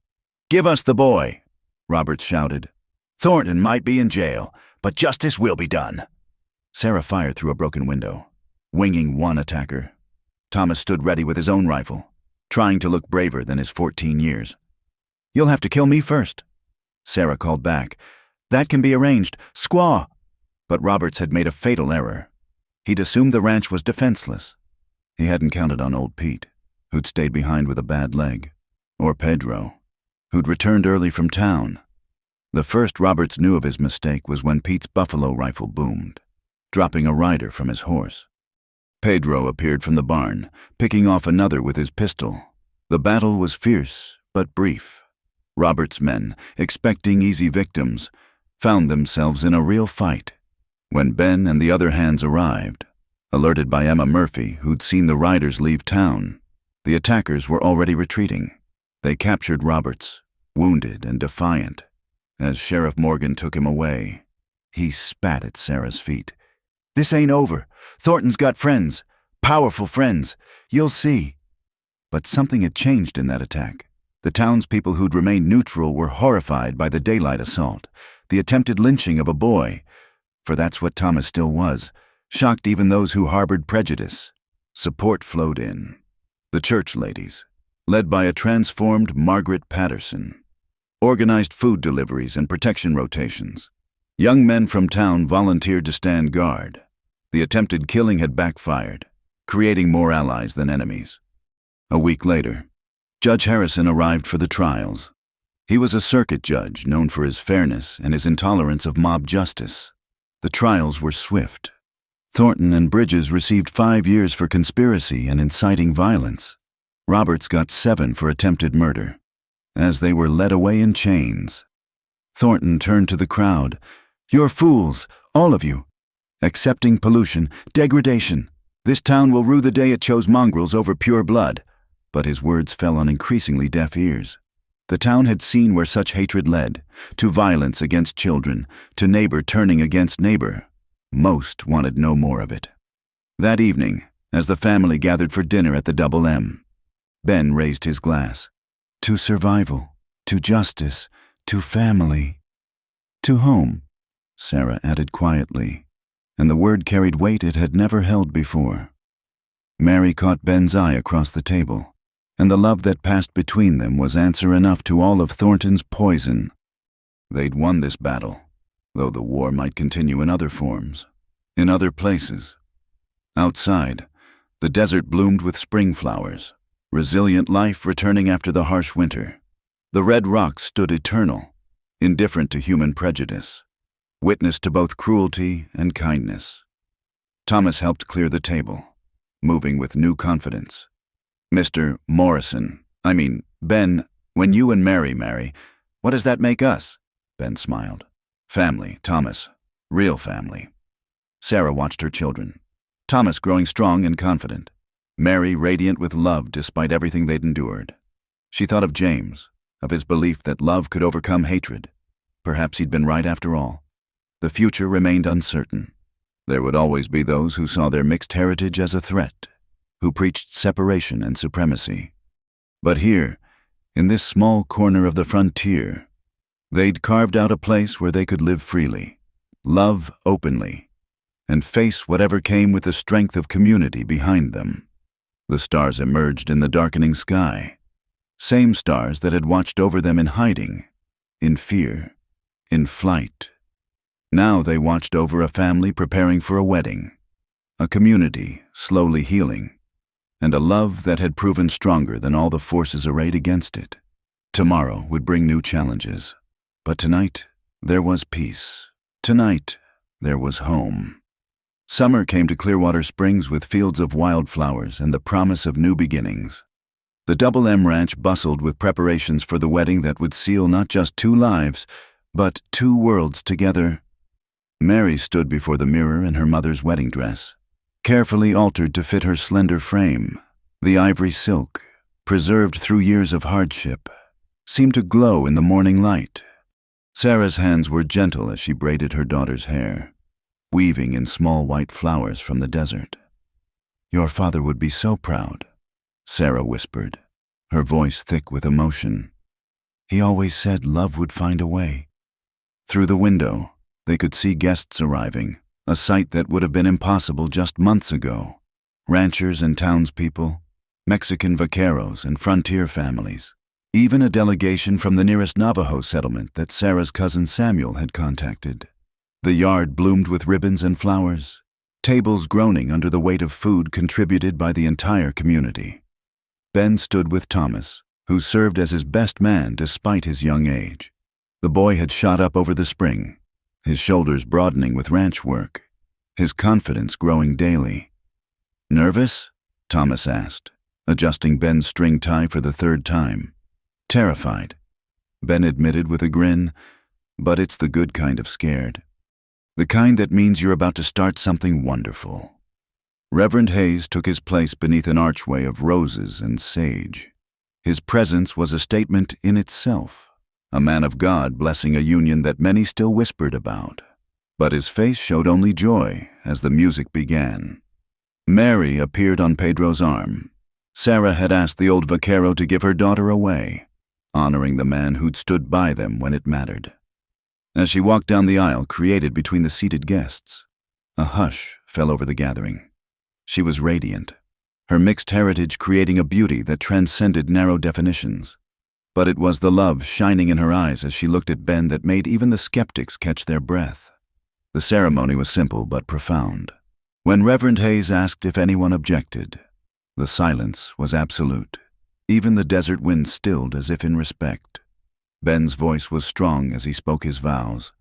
"Give us the boy," Roberts shouted. "Thornton might be in jail, but justice will be done." Sarah fired through a broken window, winging one attacker. Thomas stood ready with his own rifle, trying to look braver than his 14 years. "You'll have to kill me first," Sarah called back. "That can be arranged. Squaw!" But Roberts had made a fatal error. He'd assumed the ranch was defenseless. He hadn't counted on old Pete, who'd stayed behind with a bad leg, or Pedro, who'd returned early from town. The first Roberts knew of his mistake was when Pete's buffalo rifle boomed, dropping a rider from his horse. Pedro appeared from the barn, picking off another with his pistol. The battle was fierce, but brief. Roberts' men, expecting easy victims, found themselves in a real fight. When Ben and the other hands arrived, Alerted by Emma Murphy, who'd seen the riders leave town, the attackers were already retreating. They captured Roberts, wounded and defiant. As Sheriff Morgan took him away, he spat at Sarah's feet. "This ain't over. Thornton's got friends. Powerful friends. You'll see." But something had changed in that attack. The townspeople who'd remained neutral were horrified by the daylight assault, the attempted lynching of a boy, for that's what Thomas still was, shocked even those who harbored prejudice. Support flowed in. The church ladies, led by a transformed Margaret Patterson, organized food deliveries and protection rotations. Young men from town volunteered to stand guard. The attempted killing had backfired, creating more allies than enemies. A week later, Judge Harrison arrived for the trials. He was a circuit judge known for his fairness and his intolerance of mob justice. The trials were swift. Thornton and Bridges received 5 years for conspiracy and inciting violence. Roberts got 7 for attempted murder. As they were led away in chains, Thornton turned to the crowd. "You're fools, all of you. Accepting pollution, degradation. This town will rue the day it chose mongrels over pure blood." But his words fell on increasingly deaf ears. The town had seen where such hatred led, to violence against children, to neighbor turning against neighbor. Most wanted no more of it. That evening, as the family gathered for dinner at the Double M, Ben raised his glass. "To survival, to justice, to family, to home," Sarah added quietly, and the word carried weight it had never held before. Mary caught Ben's eye across the table, and the love that passed between them was answer enough to all of Thornton's poison. They'd won this battle, though the war might continue in other forms, in other places. Outside, the desert bloomed with spring flowers, resilient life returning after the harsh winter. The red rocks stood eternal, indifferent to human prejudice, witness to both cruelty and kindness. Thomas helped clear the table, moving with new confidence. "Mr. Ben, when you and Mary marry, what does that make us?" Ben smiled. "Family, Thomas. Real family." Sarah watched her children. Thomas growing strong and confident. Mary radiant with love despite everything they'd endured. She thought of James, of his belief that love could overcome hatred. Perhaps he'd been right after all. The future remained uncertain. There would always be those who saw their mixed heritage as a threat, who preached separation and supremacy. But here, in this small corner of the frontier, they'd carved out a place where they could live freely, love openly, and face whatever came with the strength of community behind them. The stars emerged in the darkening sky, same stars that had watched over them in hiding, in fear, in flight. Now they watched over a family preparing for a wedding, a community slowly healing, and a love that had proven stronger than all the forces arrayed against it. Tomorrow would bring new challenges, but tonight there was peace. Tonight there was home. Summer came to Clearwater Springs with fields of wildflowers and the promise of new beginnings. The Double M Ranch bustled with preparations for the wedding that would seal not just 2 lives, but 2 worlds together. Mary stood before the mirror in her mother's wedding dress, carefully altered to fit her slender frame. The ivory silk, preserved through years of hardship, seemed to glow in the morning light. Sarah's hands were gentle as she braided her daughter's hair, weaving in small white flowers from the desert. "Your father would be so proud," Sarah whispered, her voice thick with emotion. "He always said love would find a way." Through the window, they could see guests arriving, a sight that would have been impossible just months ago. Ranchers and townspeople, Mexican vaqueros and frontier families, even a delegation from the nearest Navajo settlement that Sarah's cousin Samuel had contacted. The yard bloomed with ribbons and flowers, tables groaning under the weight of food contributed by the entire community. Ben stood with Thomas, who served as his best man despite his young age. The boy had shot up over the spring, his shoulders broadening with ranch work, his confidence growing daily. "Nervous?" Thomas asked, adjusting Ben's string tie for the 3rd time. "Terrified," Ben admitted with a grin, "but it's the good kind of scared. The kind that means you're about to start something wonderful." Reverend Hayes took his place beneath an archway of roses and sage. His presence was a statement in itself, a man of God blessing a union that many still whispered about. But his face showed only joy as the music began. Mary appeared on Pedro's arm. Sarah had asked the old vaquero to give her daughter away, honoring the man who'd stood by them when it mattered. As she walked down the aisle created between the seated guests, a hush fell over the gathering. She was radiant, her mixed heritage creating a beauty that transcended narrow definitions. But it was the love shining in her eyes as she looked at Ben that made even the skeptics catch their breath. The ceremony was simple but profound. When Reverend Hayes asked if anyone objected, the silence was absolute. Even the desert wind stilled as if in respect. Ben's voice was strong as he spoke his vows,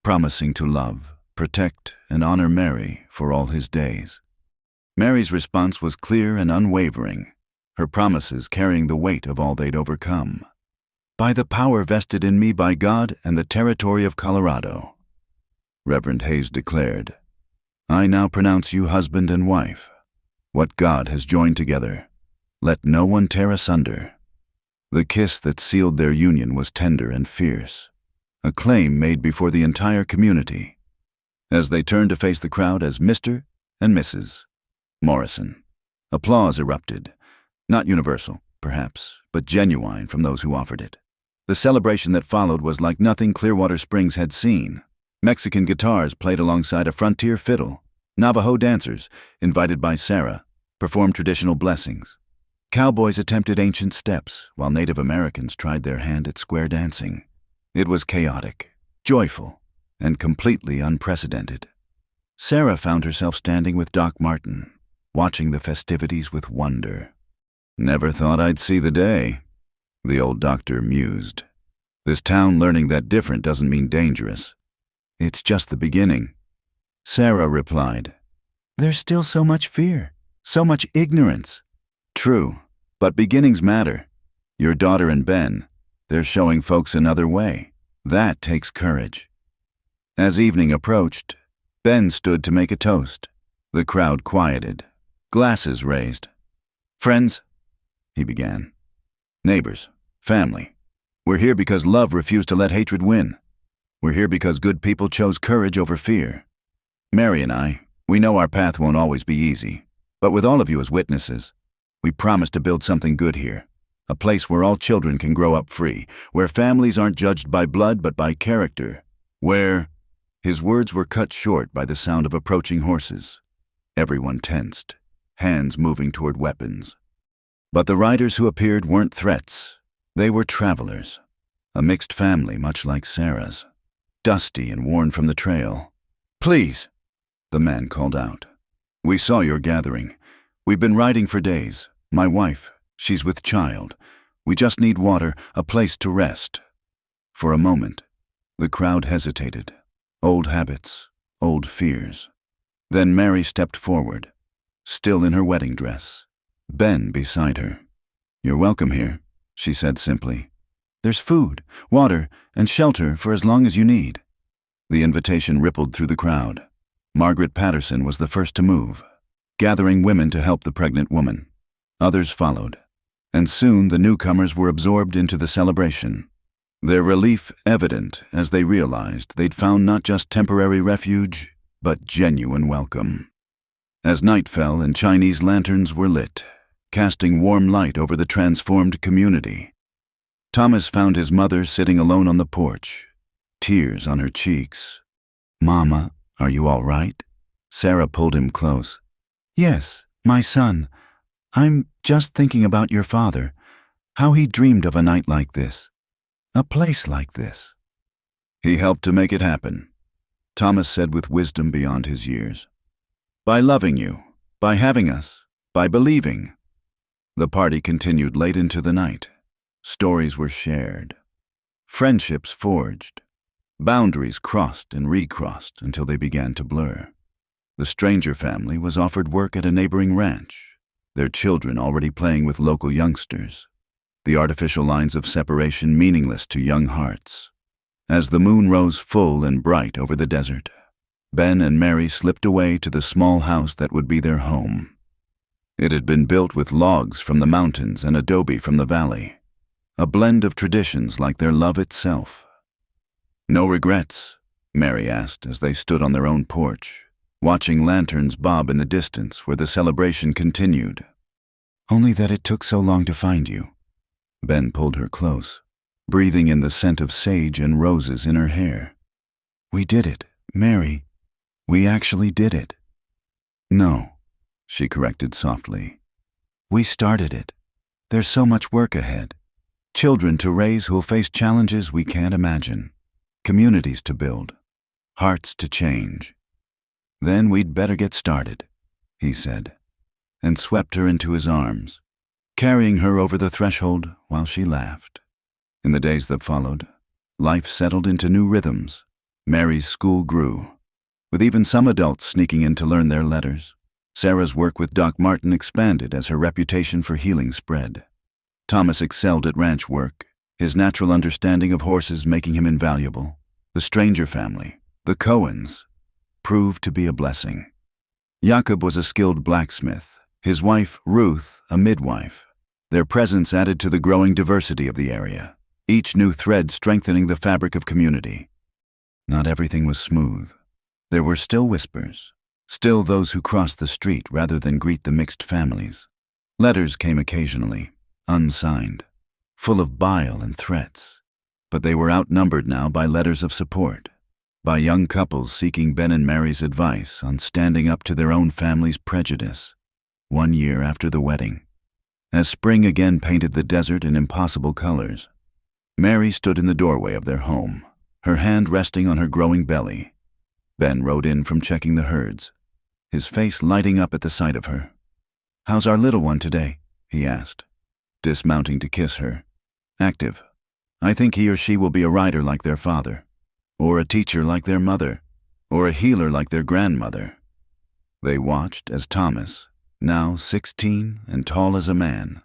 promising to love, protect, and honor Mary for all his days. Mary's response was clear and unwavering, her promises carrying the weight of all they'd overcome. "By the power vested in me by God and the territory of Colorado," Reverend Hayes declared, "I now pronounce you husband and wife. What God has joined together, let no one tear asunder." The kiss that sealed their union was tender and fierce, a claim made before the entire community. As they turned to face the crowd as Mr. and Mrs. Morrison, applause erupted, not universal, perhaps, but genuine from those who offered it. The celebration that followed was like nothing Clearwater Springs had seen. Mexican guitars played alongside a frontier fiddle. Navajo dancers, invited by Sarah, performed traditional blessings. Cowboys attempted ancient steps, while Native Americans tried their hand at square dancing. It was chaotic, joyful, and completely unprecedented. Sarah found herself standing with Doc Martin, watching the festivities with wonder. "Never thought I'd see the day," the old doctor mused. "This town learning that different doesn't mean dangerous. It's just the beginning." Sarah replied, "There's still so much fear, so much ignorance." "True, but beginnings matter. Your daughter and Ben, they're showing folks another way. That takes courage." As evening approached, Ben stood to make a toast. The crowd quieted, glasses raised. "Friends," he began. "Neighbors, family. We're here because love refused to let hatred win. We're here because good people chose courage over fear. Mary and I, we know our path won't always be easy, but with all of you as witnesses, we promise to build something good here. A place where all children can grow up free, where families aren't judged by blood but by character, where—" His words were cut short by the sound of approaching horses. Everyone tensed, hands moving toward weapons. But the riders who appeared weren't threats. They were travelers, a mixed family much like Sarah's, dusty and worn from the trail. "Please," the man called out. "We saw your gathering. We've been riding for days. My wife, she's with child. We just need water, a place to rest." For a moment, the crowd hesitated. Old habits, old fears. Then Mary stepped forward, still in her wedding dress, Ben beside her. "You're welcome here," she said simply. "There's food, water, and shelter for as long as you need." The invitation rippled through the crowd. Margaret Patterson was the first to move, gathering women to help the pregnant woman. Others followed, and soon the newcomers were absorbed into the celebration. Their relief evident as they realized they'd found not just temporary refuge, but genuine welcome. As night fell and Chinese lanterns were lit, casting warm light over the transformed community, Thomas found his mother sitting alone on the porch, tears on her cheeks. "Mama, are you all right?" Sarah pulled him close. "Yes, my son. I'm just thinking about your father, how he dreamed of a night like this. A place like this." "He helped to make it happen," Thomas said with wisdom beyond his years. "By loving you, by having us, by believing." The party continued late into the night. Stories were shared. Friendships forged. Boundaries crossed and recrossed until they began to blur. The stranger family was offered work at a neighboring ranch, their children already playing with local youngsters. The artificial lines of separation meaningless to young hearts. As the moon rose full and bright over the desert, Ben and Mary slipped away to the small house that would be their home. It had been built with logs from the mountains and adobe from the valley, a blend of traditions like their love itself. "No regrets?" Mary asked as they stood on their own porch, watching lanterns bob in the distance where the celebration continued. "Only that it took so long to find you." Ben pulled her close, breathing in the scent of sage and roses in her hair. "We did it, Mary. We actually did it." "No," she corrected softly. "We started it. There's so much work ahead. Children to raise who'll face challenges we can't imagine. Communities to build. Hearts to change. Then we'd better get started," he said, and swept her into his arms, carrying her over the threshold while she laughed. In the days that followed, life settled into new rhythms. Mary's school grew, with even some adults sneaking in to learn their letters. Sarah's work with Doc Martin expanded as her reputation for healing spread. Thomas excelled at ranch work, his natural understanding of horses making him invaluable. The Stranger family, the Cohens, proved to be a blessing. Jakob was a skilled blacksmith, his wife, Ruth, a midwife. Their presence added to the growing diversity of the area, each new thread strengthening the fabric of community. Not everything was smooth. There were still whispers, still those who crossed the street rather than greet the mixed families. Letters came occasionally, unsigned, full of bile and threats, but they were outnumbered now by letters of support, by young couples seeking Ben and Mary's advice on standing up to their own family's prejudice. 1 year after the wedding, as spring again painted the desert in impossible colors, Mary stood in the doorway of their home, her hand resting on her growing belly. Ben rode in from checking the herds, his face lighting up at the sight of her. "How's our little one today?" he asked, dismounting to kiss her. "Active. I think he or she will be a rider like their father, or a teacher like their mother, or a healer like their grandmother." They watched as Thomas, now 16 and tall as a man,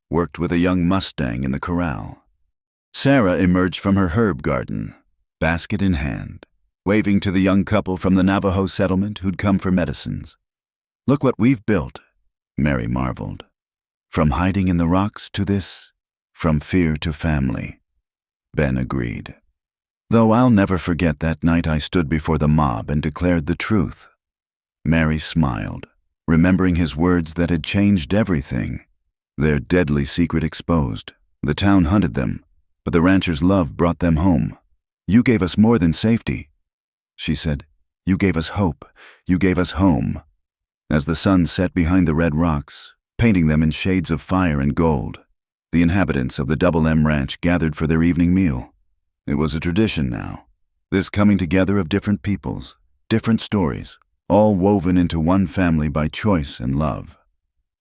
worked with a young Mustang in the corral. Sarah emerged from her herb garden, basket in hand, waving to the young couple from the Navajo settlement who'd come for medicines. "Look what we've built," Mary marveled. "From hiding in the rocks to this, from fear to family." Ben agreed. "Though I'll never forget that night I stood before the mob and declared the truth." Mary smiled, remembering his words that had changed everything. Their deadly secret exposed. The town hunted them, but the rancher's love brought them home. "You gave us more than safety," she said. "You gave us hope. You gave us home." As the sun set behind the red rocks, painting them in shades of fire and gold, the inhabitants of the Double M Ranch gathered for their evening meal. It was a tradition now, this coming together of different peoples, different stories, all woven into one family by choice and love.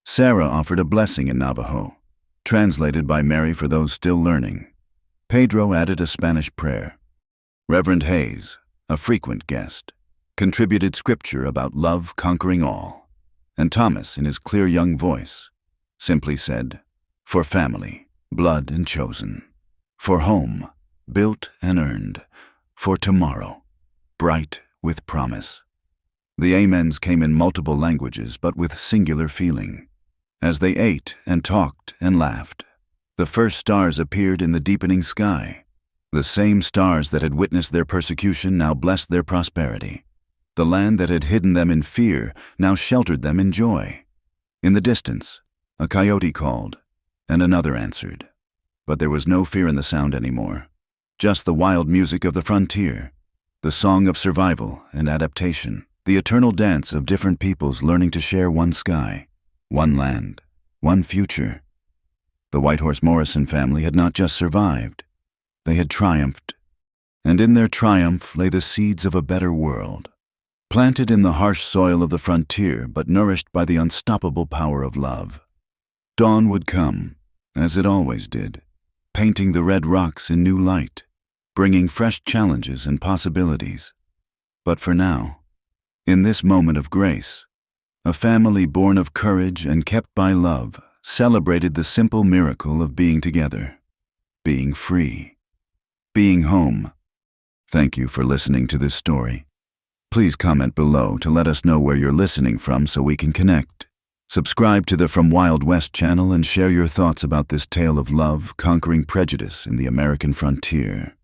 Sarah offered a blessing in Navajo, translated by Mary for those still learning. Pedro added a Spanish prayer. Reverend Hayes, a frequent guest, contributed scripture about love conquering all. And Thomas, in his clear young voice, simply said, "For family, blood and chosen. For home, built and earned. For tomorrow, bright with promise." The amens came in multiple languages, but with singular feeling. As they ate and talked and laughed, the first stars appeared in the deepening sky. The same stars that had witnessed their persecution now blessed their prosperity. The land that had hidden them in fear now sheltered them in joy. In the distance, a coyote called, and another answered. But there was no fear in the sound anymore, just the wild music of the frontier, the song of survival and adaptation. The eternal dance of different peoples learning to share one sky, one land, one future. The Whitehorse Morrison family had not just survived, they had triumphed. And in their triumph lay the seeds of a better world, planted in the harsh soil of the frontier but nourished by the unstoppable power of love. Dawn would come, as it always did, painting the red rocks in new light, bringing fresh challenges and possibilities. But for now, in this moment of grace, a family born of courage and kept by love celebrated the simple miracle of being together, being free, being home. Thank you for listening to this story. Please comment below to let us know where you're listening from so we can connect. Subscribe to the From Wild West channel and share your thoughts about this tale of love conquering prejudice in the American frontier.